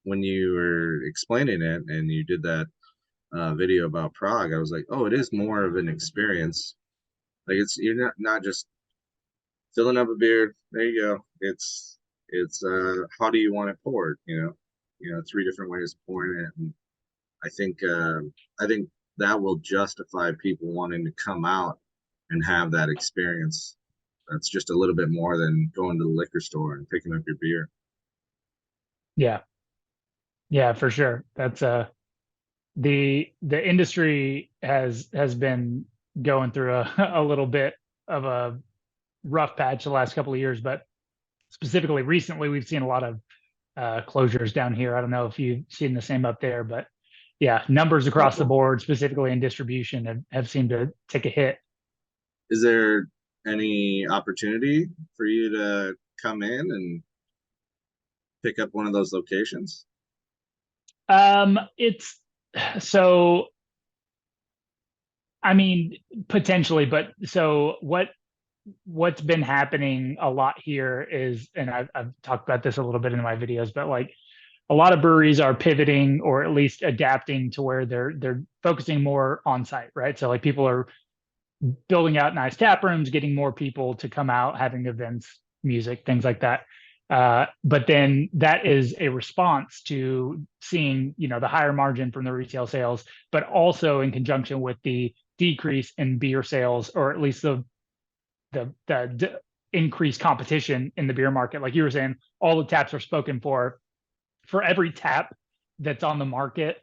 when you were explaining it and you did that video about Prague, I was like, oh, it is more of an experience. Like you're not just filling up a beer. There you go. It's how do you want it poured? Three different ways of pouring it. And I think I think that will justify people wanting to come out and have that experience. That's just a little bit more than going to the liquor store and picking up your beer. Yeah. Yeah, for sure. That's the industry has been going through a little bit of a rough patch the last couple of years, but specifically recently we've seen a lot of closures down here. I don't know if you've seen the same up there, but yeah, numbers across the Oh, board, specifically in distribution, have seemed to take a hit. is there any opportunity for you to come in and pick up one of those locations? It's so I mean potentially, but so what's been happening a lot here is, and I've talked about this a little bit in my videos, but like a lot of breweries are pivoting or at least adapting to where they're focusing more on site, right? So like people are building out nice tap rooms, getting more people to come out, having events, music, things like that. But then that is a response to seeing, the higher margin from the retail sales, but also in conjunction with the decrease in beer sales, or at least the increased competition in the beer market. Like you were saying, all the taps are spoken for. For every tap that's on the market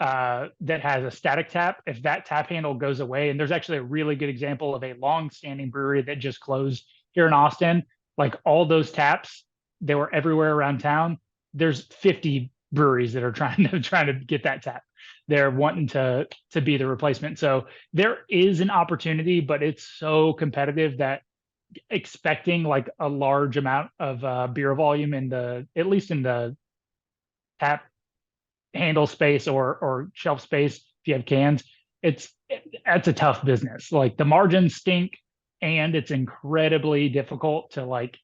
that has a static tap, if that tap handle goes away, and there's actually a really good example of a long-standing brewery that just closed here in Austin, like all those taps, they were everywhere around town. There's 50 breweries that are trying to get that tap. They're wanting to be the replacement. So there is an opportunity, but it's so competitive that expecting like a large amount of beer volume in at least in the tap handle space or shelf space, if you have cans, that's a tough business. Like the margins stink, and it's incredibly difficult to like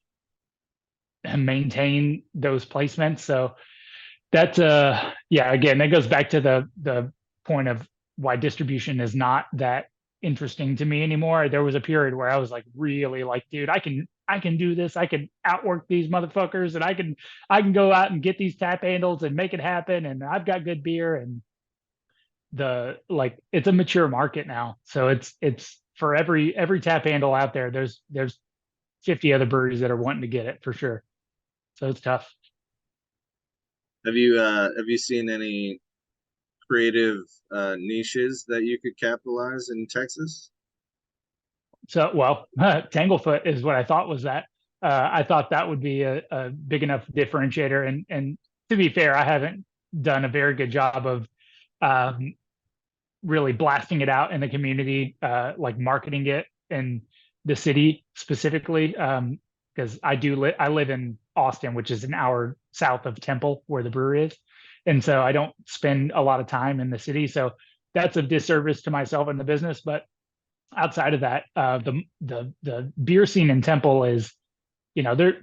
maintain those placements. So that's yeah, again, that goes back to the point of why distribution is not that interesting to me anymore. There was a period where I was like really like, dude, I can do this. I can outwork these motherfuckers, and I can go out and get these tap handles and make it happen. And I've got good beer, and it's a mature market now. So it's for every tap handle out there, there's 50 other breweries that are wanting to get it for sure. So it's tough. Have you seen any creative niches that you could capitalize in Texas? So, well, Tanglefoot is what I thought was that. I thought that would be a big enough differentiator. And to be fair, I haven't done a very good job of really blasting it out in the community, like marketing it in the city specifically. Because I live in Austin, which is an hour south of Temple, where the brewery is. And so I don't spend a lot of time in the city. So that's a disservice to myself and the business. But outside of that, the beer scene in Temple is,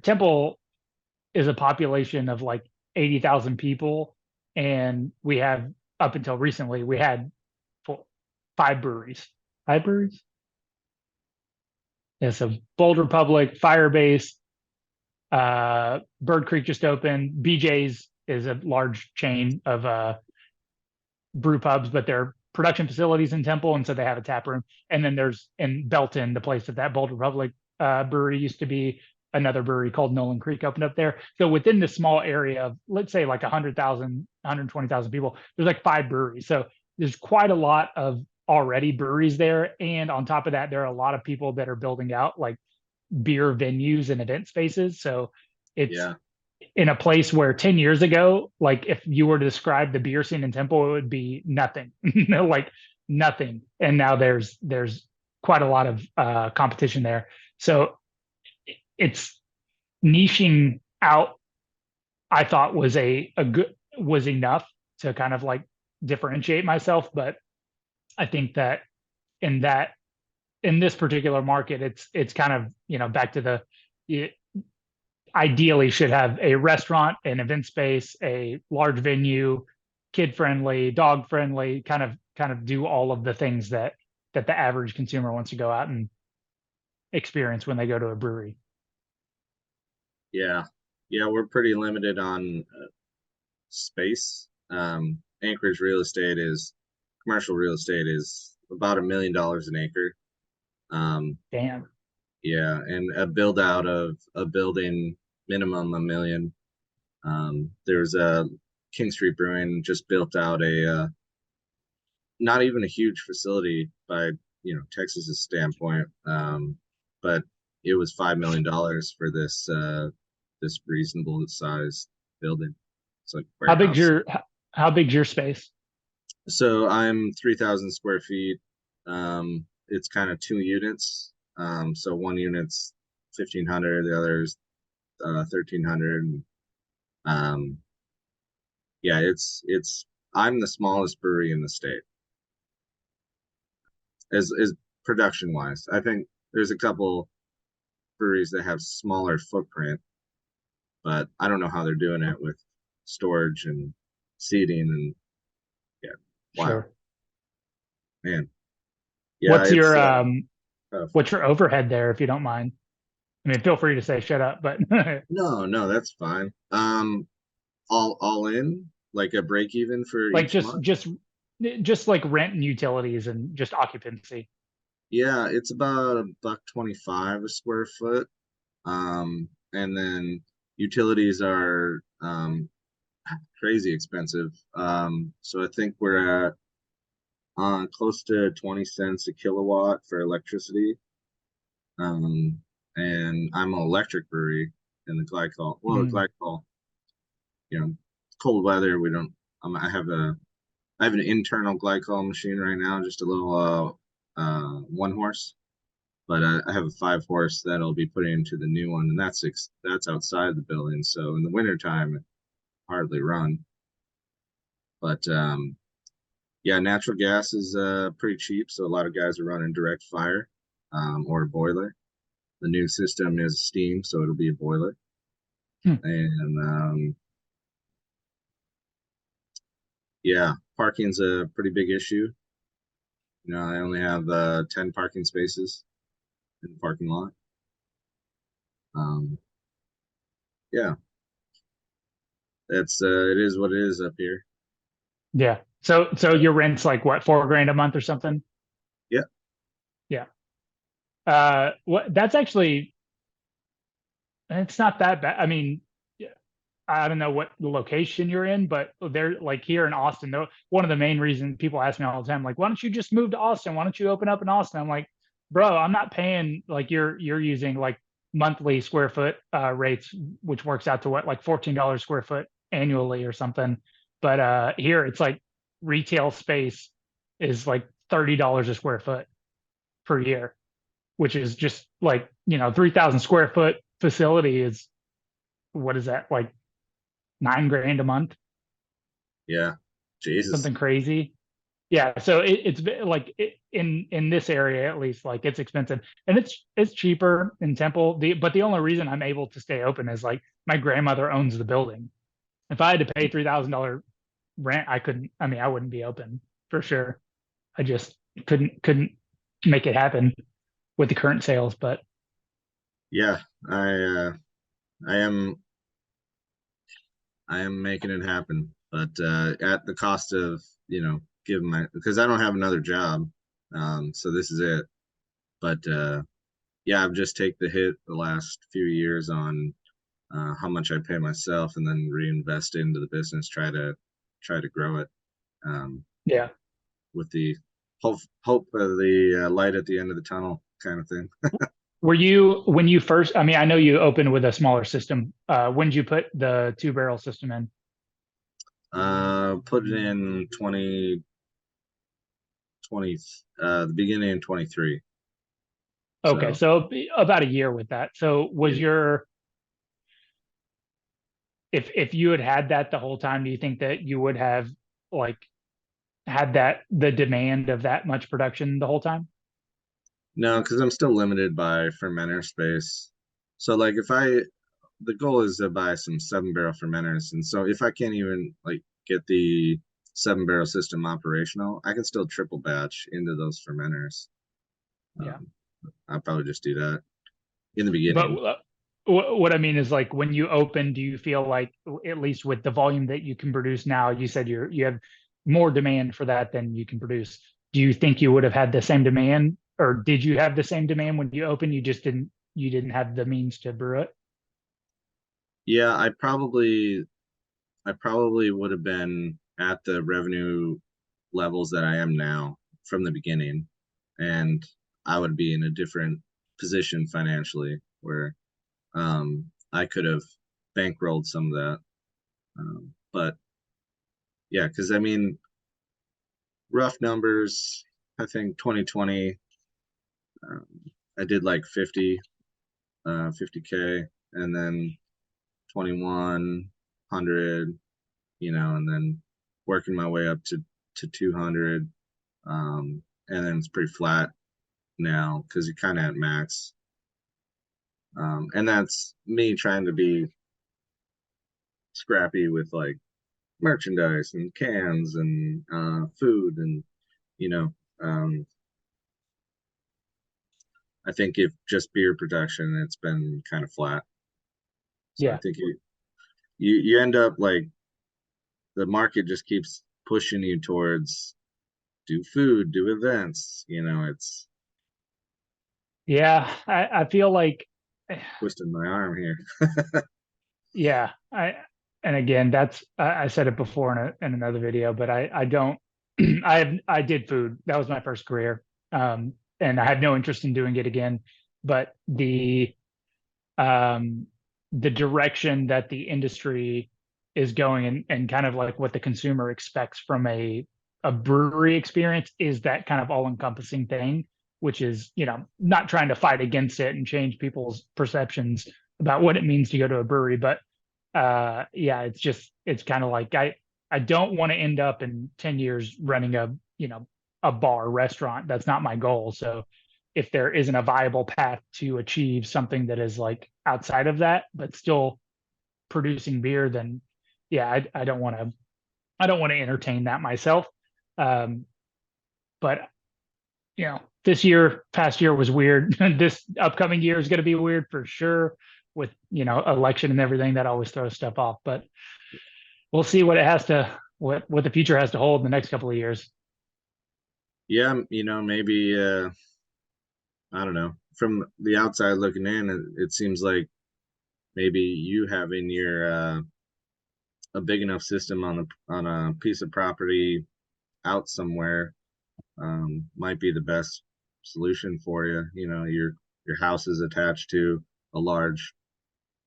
Temple is a population of like 80,000 people, and we have, up until recently, we had five breweries. Five breweries. Yeah, so Bold Republic, Firebase, Bird Creek just opened. BJ's is a large chain of brew pubs, but they're production facilities in Temple, and so they have a tap room. And then there's in Belton, the place that Bold Republic brewery used to be, another brewery called Nolan Creek opened up there. So within the small area of, let's say, like 100,000, 120,000 people, there's like five breweries. So there's quite a lot of already breweries there. And on top of that, there are a lot of people that are building out like beer venues and event spaces. So it's in a place where 10 years ago, like if you were to describe the beer scene in Temple, it would be nothing, like nothing. And now there's quite a lot of competition there. So it's niching out, I thought was was enough to kind of like differentiate myself. But I think that in this particular market, it's kind of, back to ideally should have a restaurant, an event space, a large venue, kid friendly, dog friendly, kind of do all of the things that the average consumer wants to go out and experience when they go to a brewery. Yeah, we're pretty limited on space. Anchorage commercial real estate is about $1 million an acre. Damn. Yeah, and a build out of a building, minimum $1 million. There's a King Street Brewing just built out a not even a huge facility by Texas's standpoint, but it was $5 million for this reasonable size building. It's like how big's your space? So I'm 3,000 square feet. It's kind of two units. So one unit's 1,500, the other's 1,300. Yeah, I'm the smallest brewery in the state as production wise. I think there's a couple breweries that have smaller footprint, but I don't know how they're doing it with storage and seating and wow. Sure. Man. Yeah, what's your overhead there, if you don't mind? I mean, feel free to say shut up, but no, that's fine. All in, like a break even for like each month? just Just like rent and utilities and just occupancy. Yeah, it's about $1.25 a square foot. And then utilities are crazy expensive. So I think we're at close to 20 cents a kilowatt for electricity. Um, and I'm an electric brewery in the glycol. Well, the Mm, glycol, cold weather, we don't. I have an internal glycol machine right now, just a little one horse. But I have a 5 horse that'll be put into the new one, and that's outside the building. So in the wintertime, it hardly run. But yeah, natural gas is pretty cheap, so a lot of guys are running direct fire or a boiler. The new system is steam, so it'll be a boiler. hmm. And yeah, parking's a pretty big issue. I only have 10 parking spaces in the parking lot. Um, yeah, it is what it is up here. Yeah. So your rent's like what, 4 grand a month or something? Yeah, Yeah. What that's actually it's not that bad. I mean, yeah, I don't know what location you're in, but they're like here in Austin, though one of the main reasons people ask me all the time, like, why don't you just move to Austin? Why don't you open up in Austin? I'm like, bro, I'm not paying like you're using like monthly square foot rates, which works out to what, like $14 square foot annually or something. But here it's like retail space is like $30 a square foot per year, which is just like, 3,000 square foot facility is, what is that, like 9 grand a month, yeah. Jesus. something crazy. Yeah, so like in this area at least, like it's expensive, and it's cheaper in Temple. But the only reason I'm able to stay open is like my grandmother owns the building. If I had to pay $3,000 rent, I couldn't. I mean, I wouldn't be open for sure. I just couldn't make it happen with the current sales. But Yeah, I uh, I am I am making it happen, but at the cost of, giving because I don't have another job. So this is it. But yeah, I've just take the hit the last few years on how much I pay myself and then reinvest into the business, try to grow it yeah. with the hope of the light at the end of the tunnel kind of thing. Were you when you first? I mean, I know you opened with a smaller system. When did you put the 2 barrel system in? Put it in 2020, the beginning in 23. Okay, So so about a year with that. So was yeah. your if you had had that the whole time, do you think that you would have like had that the demand of that much production the whole time? No, because I'm still limited by fermenter space. So like the goal is to buy some 7 barrel fermenters, and so if I can't even like get the 7 barrel system operational, I can still triple batch into those fermenters. Yeah. Um, I'll probably just do that in the But beginning. what I mean is like when you open, do you feel like at least with the volume that you can produce now, you said you have more demand for that than you can produce. Do you think you would have had the same demand, or did you have the same demand when you opened? You didn't have the means to brew it? Yeah, I probably would have been at the revenue levels that I am now from the beginning, and I would be in a different position financially where I could have bankrolled some of that. But yeah, because I mean, rough numbers, I think 2020, um, I did like 50K, and then 2100, and then working my way up to 200. And then it's pretty flat now because you're kind of at max. And that's me trying to be scrappy with like merchandise and cans and food and you know um, I think if just beer production, it's been kind of flat. So I Yeah. think you end up like the market just keeps pushing you towards do food, do events. It's Yeah, I feel like, twisting my arm here. yeah, and again, I said it before in another video, but I don't, I did food. That was my first career. And I have no interest in doing it again. But um, the direction that the industry is going, and kind of like what the consumer expects from a brewery experience, is that kind of all-encompassing thing, which is, not trying to fight against it and change people's perceptions about what it means to go to a brewery. But yeah, it's kind of like, I don't want to end up in 10 years running a bar restaurant. That's not my goal. So if there isn't a viable path to achieve something that is like outside of that, but still producing beer, then yeah, I don't want to entertain that myself. Um, but past year was weird. This upcoming year is going to be weird for sure, with election and everything that always throws stuff off. But we'll see what the future has to hold in the next couple of years. Yeah, maybe I don't know. From the outside looking in, it seems like maybe you having a big enough system on a piece of property out somewhere might be the best solution for you. Your house is attached to a large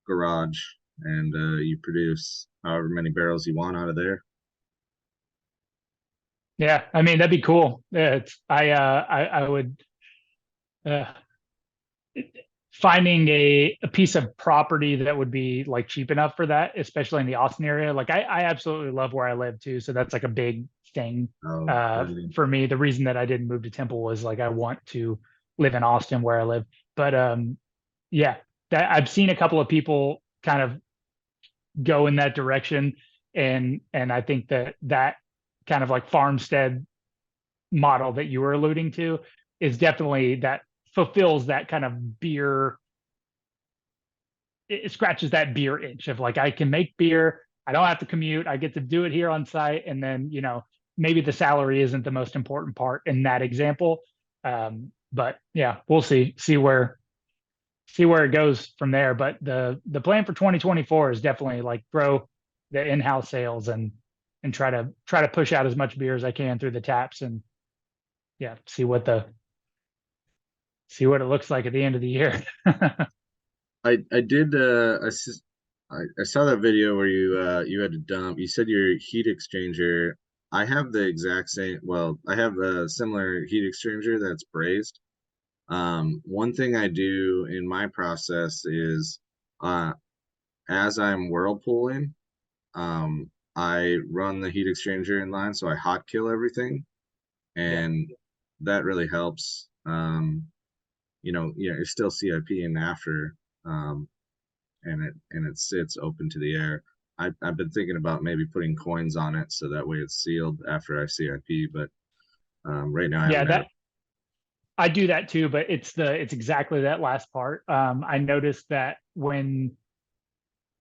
garage, and you produce however many barrels you want out of there. Yeah, I mean, that'd be cool. Yeah, I would, uh, finding a piece of property that would be like cheap enough for that, especially in the Austin area. Like I absolutely love where I live too. So that's like a big thing Oh, really? for me. The reason that I didn't move to Temple was like, I want to live in Austin where I live. But yeah, that I've seen a couple of people kind of go in that direction. And I think that kind of like farmstead model that you were alluding to is definitely that fulfills that kind of beer. It scratches that beer itch of like, I can make beer, I don't have to commute, I get to do it here on site. And then maybe the salary isn't the most important part in that example. But yeah, we'll see where it goes from there. But the plan for 2024 is definitely like grow the in-house sales, and try to push out as much beer as I can through the taps, and yeah, see what it looks like at the end of the year. I did I saw that video where you had to dump. You said your heat exchanger. I have the exact same. Well, I have a similar heat exchanger that's brazed. One thing I do in my process is, as I'm whirlpooling, I run the heat exchanger in line, so I hot kill everything, Yeah. and that really helps. Yeah, it's still CIP in after, and it sits open to the air. I've been thinking about maybe putting coins on it so that way it's sealed after I CIP, but right now I Yeah, haven't had. that I do that too, but it's exactly that last part. I noticed that when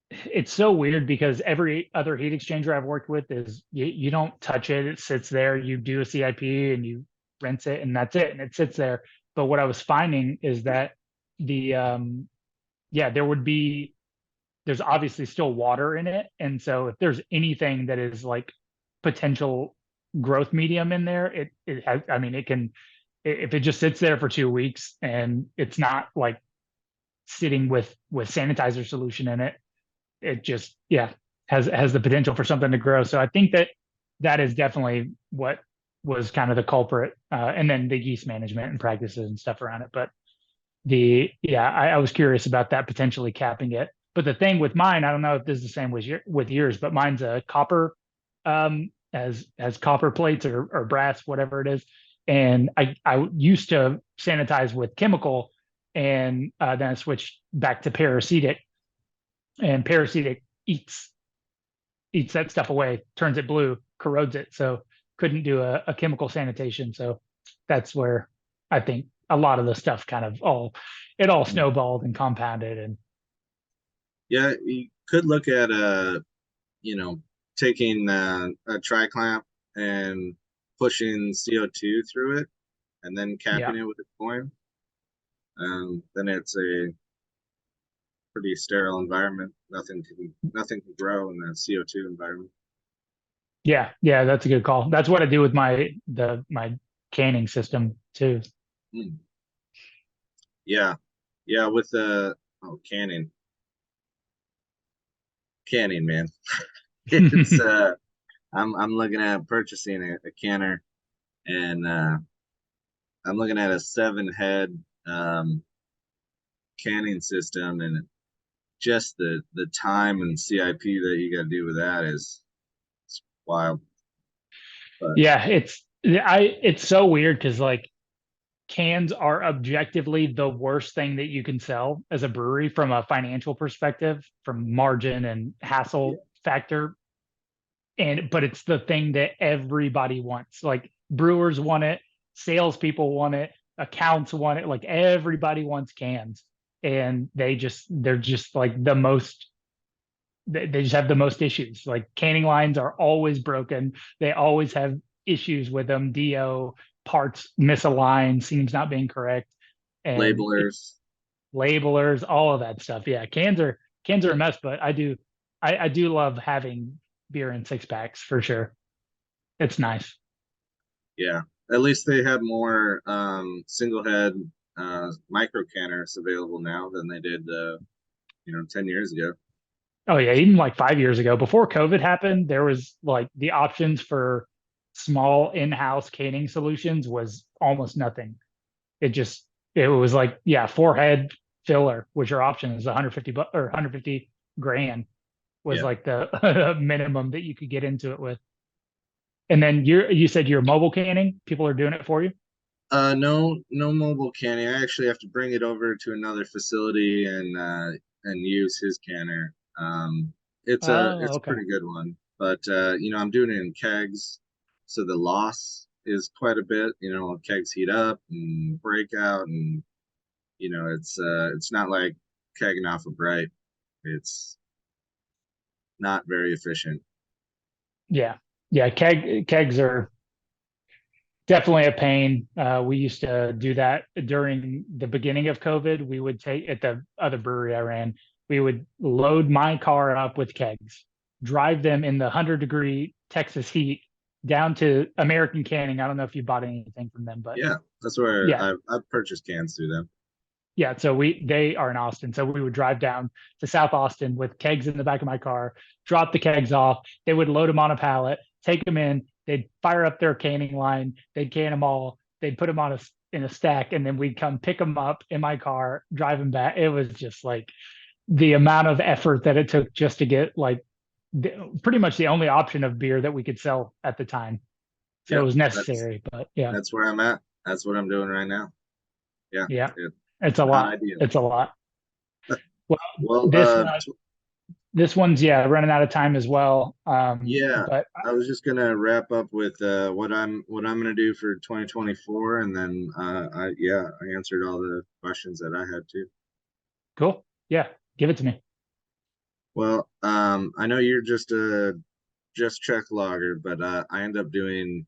it's so weird, because every other heat exchanger I've worked with is you don't touch it. It sits there. You do a CIP and you rinse it, and that's it. And it sits there. But what I was finding is that the yeah, there's obviously still water in it. And so if there's anything that is like potential growth medium in there, it has, I mean, it can, if it just sits there for 2 weeks and it's not like sitting with sanitizer solution in it, it just, yeah, has the potential for something to grow. So I think that is definitely what was kind of the culprit, and then the yeast management and practices and stuff around it. But yeah, I was curious about that, potentially capping it. But the thing with mine, I don't know if this is the same with yours, but mine's a copper, as copper plates or brass, whatever it is. And I used to sanitize with chemical, and then I switched back to paracetic, and paracetic eats that stuff away, turns it blue, corrodes it. So couldn't do a chemical sanitation. So that's where I think a lot of the stuff kind of all snowballed and compounded. And Yeah, you could look at you know, taking a tri clamp and pushing CO2 through it and then Yeah. capping it with a coin, then it's a pretty sterile environment. Nothing can grow in that CO2 environment. Yeah. Yeah. That's a good call. That's what I do with my canning system too. Mm. Yeah, yeah. With the canning, man. It's I'm looking at purchasing a canner, and I'm looking at a 7 head canning system, and just the time and CIP that you got to do with that is it's wild. But Yeah. It's so weird because like cans are objectively the worst thing that you can sell as a brewery from a financial perspective, from margin and yeah, hassle factor. But it's the thing that everybody wants. Like brewers want it, salespeople want it, accounts want it. Like everybody wants cans, and they're just like the most. They just have the most issues. Like canning lines are always broken. They always have issues with them. DO parts misaligned, seams not being correct, and labelers. labelers, all of that stuff. Yeah, cans are a mess, but I do love having beer in 6 packs for sure. It's nice. Yeah, at least they have more single head micro canners available now than they did 10 years ago. Oh yeah, even like 5 years ago, before COVID happened, there was like the options for small in-house canning solutions was almost nothing. It just it was like, yeah, 4 head filler, which your option is 150 or 150 grand was Yeah. like the minimum that you could get into it with. And then you said you're mobile canning, people are doing it for you. No mobile canning. I actually have to bring it over to another facility and use his canner. Oh, It's a okay. pretty good one, but I'm doing it in kegs, so the loss is quite a bit. Kegs heat up and break out, and it's not like kegging off a bright. It's not very efficient. Yeah. Yeah, kegs are definitely a pain. We used to do that during the beginning of COVID. We would take at the other brewery I ran, we would load my car up with kegs, drive them in the 100-degree Texas heat down to American Canning. I don't know if you bought anything from them, but Yeah, that's where yeah, I've purchased cans through them. yeah. So they are in Austin. So we would drive down to South Austin with kegs in the back of my car, drop the kegs off. They would load them on a pallet, take them in. They'd fire up their canning line. They'd can them all. They'd put them in a stack, and then we'd come pick them up in my car, drive them back. It was just like the amount of effort that it took just to get like pretty much the only option of beer that we could sell at the time. So it Yep, was that's necessary, but yeah, that's where I'm at. That's what I'm doing right now. Yeah, yeah, it's it's a not lot. ideal. It's a lot. Well, Well, this one's yeah running out of time as well. yeah, But I was just gonna wrap up with what I'm gonna do for 2024, and then I answered all the questions that I had too. cool. Yeah, give it to me. Well, I know you're just Czech lager, but I end up doing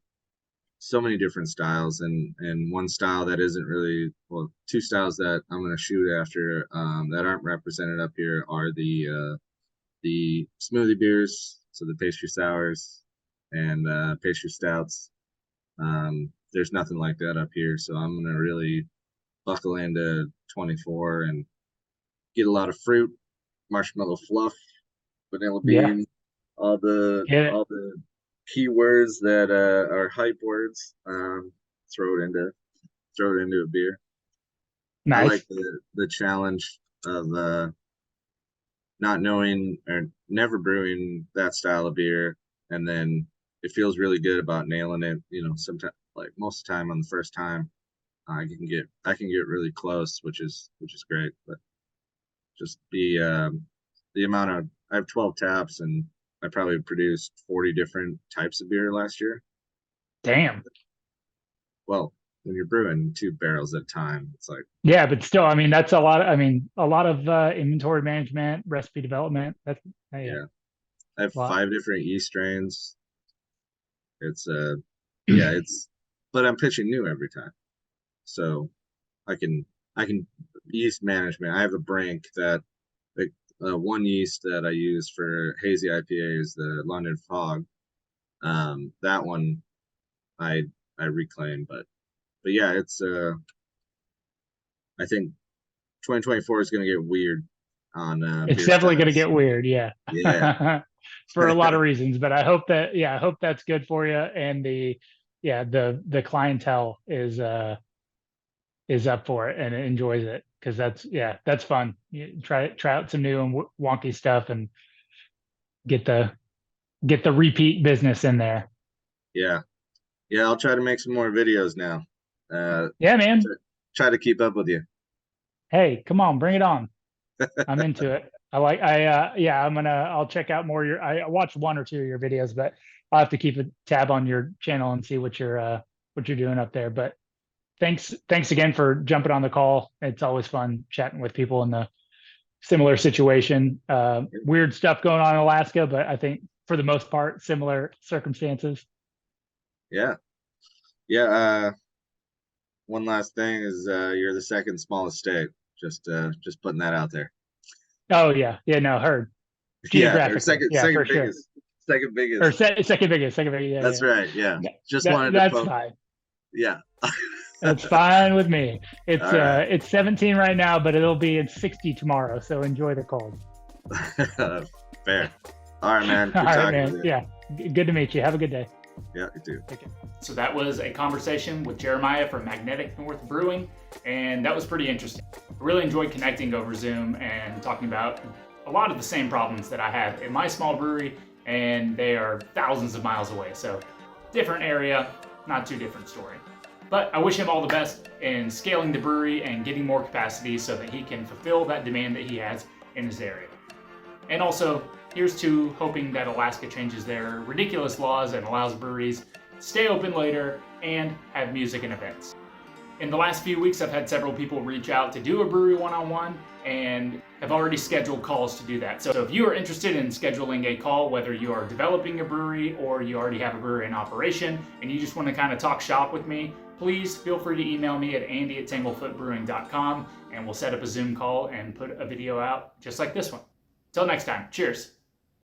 so many different styles, and one style that isn't really, well, two styles that I'm gonna shoot after that aren't represented up here are the smoothie beers, so the pastry sours and pastry stouts. There's nothing like that up here, so I'm gonna really buckle into 24 and get a lot of fruit, marshmallow fluff, vanilla Yeah, bean, all the get it. all the keywords that are hype words. Throw it into throw it into a beer. I like Nice. the challenge of not knowing or never brewing that style of beer, and then it feels really good about nailing it. Sometimes, like most of the time on the first time, I can get really close, which is great. But just the amount of I have 12 taps, and I probably produced 40 different types of beer last year. Damn. Well, when you're brewing 2 barrels at a time, it's like, Yeah, but still, I mean, that's a lot. I mean, a lot of inventory management, recipe development. That's yeah, yeah, I have a lot. 5 different yeast strains. It's yeah, but I'm pitching new every time. So I can yeast management. I have a brink that like one yeast that I use for hazy IPAs, the London Fog. That one I reclaim, but yeah, it's I think 2024 is going to get weird on It's beer definitely going to styles. get weird, yeah. Yeah. For a lot of reasons, but I hope that's good for you. And the clientele is up for it and enjoys it, because that's fun. You try out some new and wonky stuff and get the repeat business in there. Yeah. Yeah, I'll try to make some more videos now. Yeah, man. Try to keep up with you. Hey, come on, bring it on. I'm into it. I'll check out more of I watched one or two of your videos, but I'll have to keep a tab on your channel and see what you're doing up there. But thanks again for jumping on the call. It's always fun chatting with people in the similar situation. Weird stuff going on in Alaska, but I think for the most part, similar circumstances. Yeah. Yeah. One last thing is you're the second smallest state. Just putting that out there. Oh yeah. No, heard. Yeah, or Geographically. second For biggest. sure. Second biggest. Or second biggest. Yeah. That's right. Yeah. Just wanted That's to fine. Yeah. That's fine with me. It's right. It's 17 right now, but it'll be at 60 tomorrow. So enjoy the cold. Fair. All right, man. All right, man. Yeah. Good to meet you. Have a good day. Yeah, you too. Take care. So that was a conversation with Jeremiah from Magnetic North Brewing, and that was pretty interesting. I really enjoyed connecting over Zoom and talking about a lot of the same problems that I have in my small brewery, and they are thousands of miles away. So different area, not too different story. But I wish him all the best in scaling the brewery and getting more capacity so that he can fulfill that demand that he has in his area. And also, here's to hoping that Alaska changes their ridiculous laws and allows breweries to stay open later and have music and events. In the last few weeks, I've had several people reach out to do a brewery one-on-one and have already scheduled calls to do that. So if you are interested in scheduling a call, whether you are developing a brewery or you already have a brewery in operation and you just want to kind of talk shop with me, please feel free to email me at andy@tanglefootbrewing.com and we'll set up a Zoom call and put a video out just like this one. Till next time, cheers.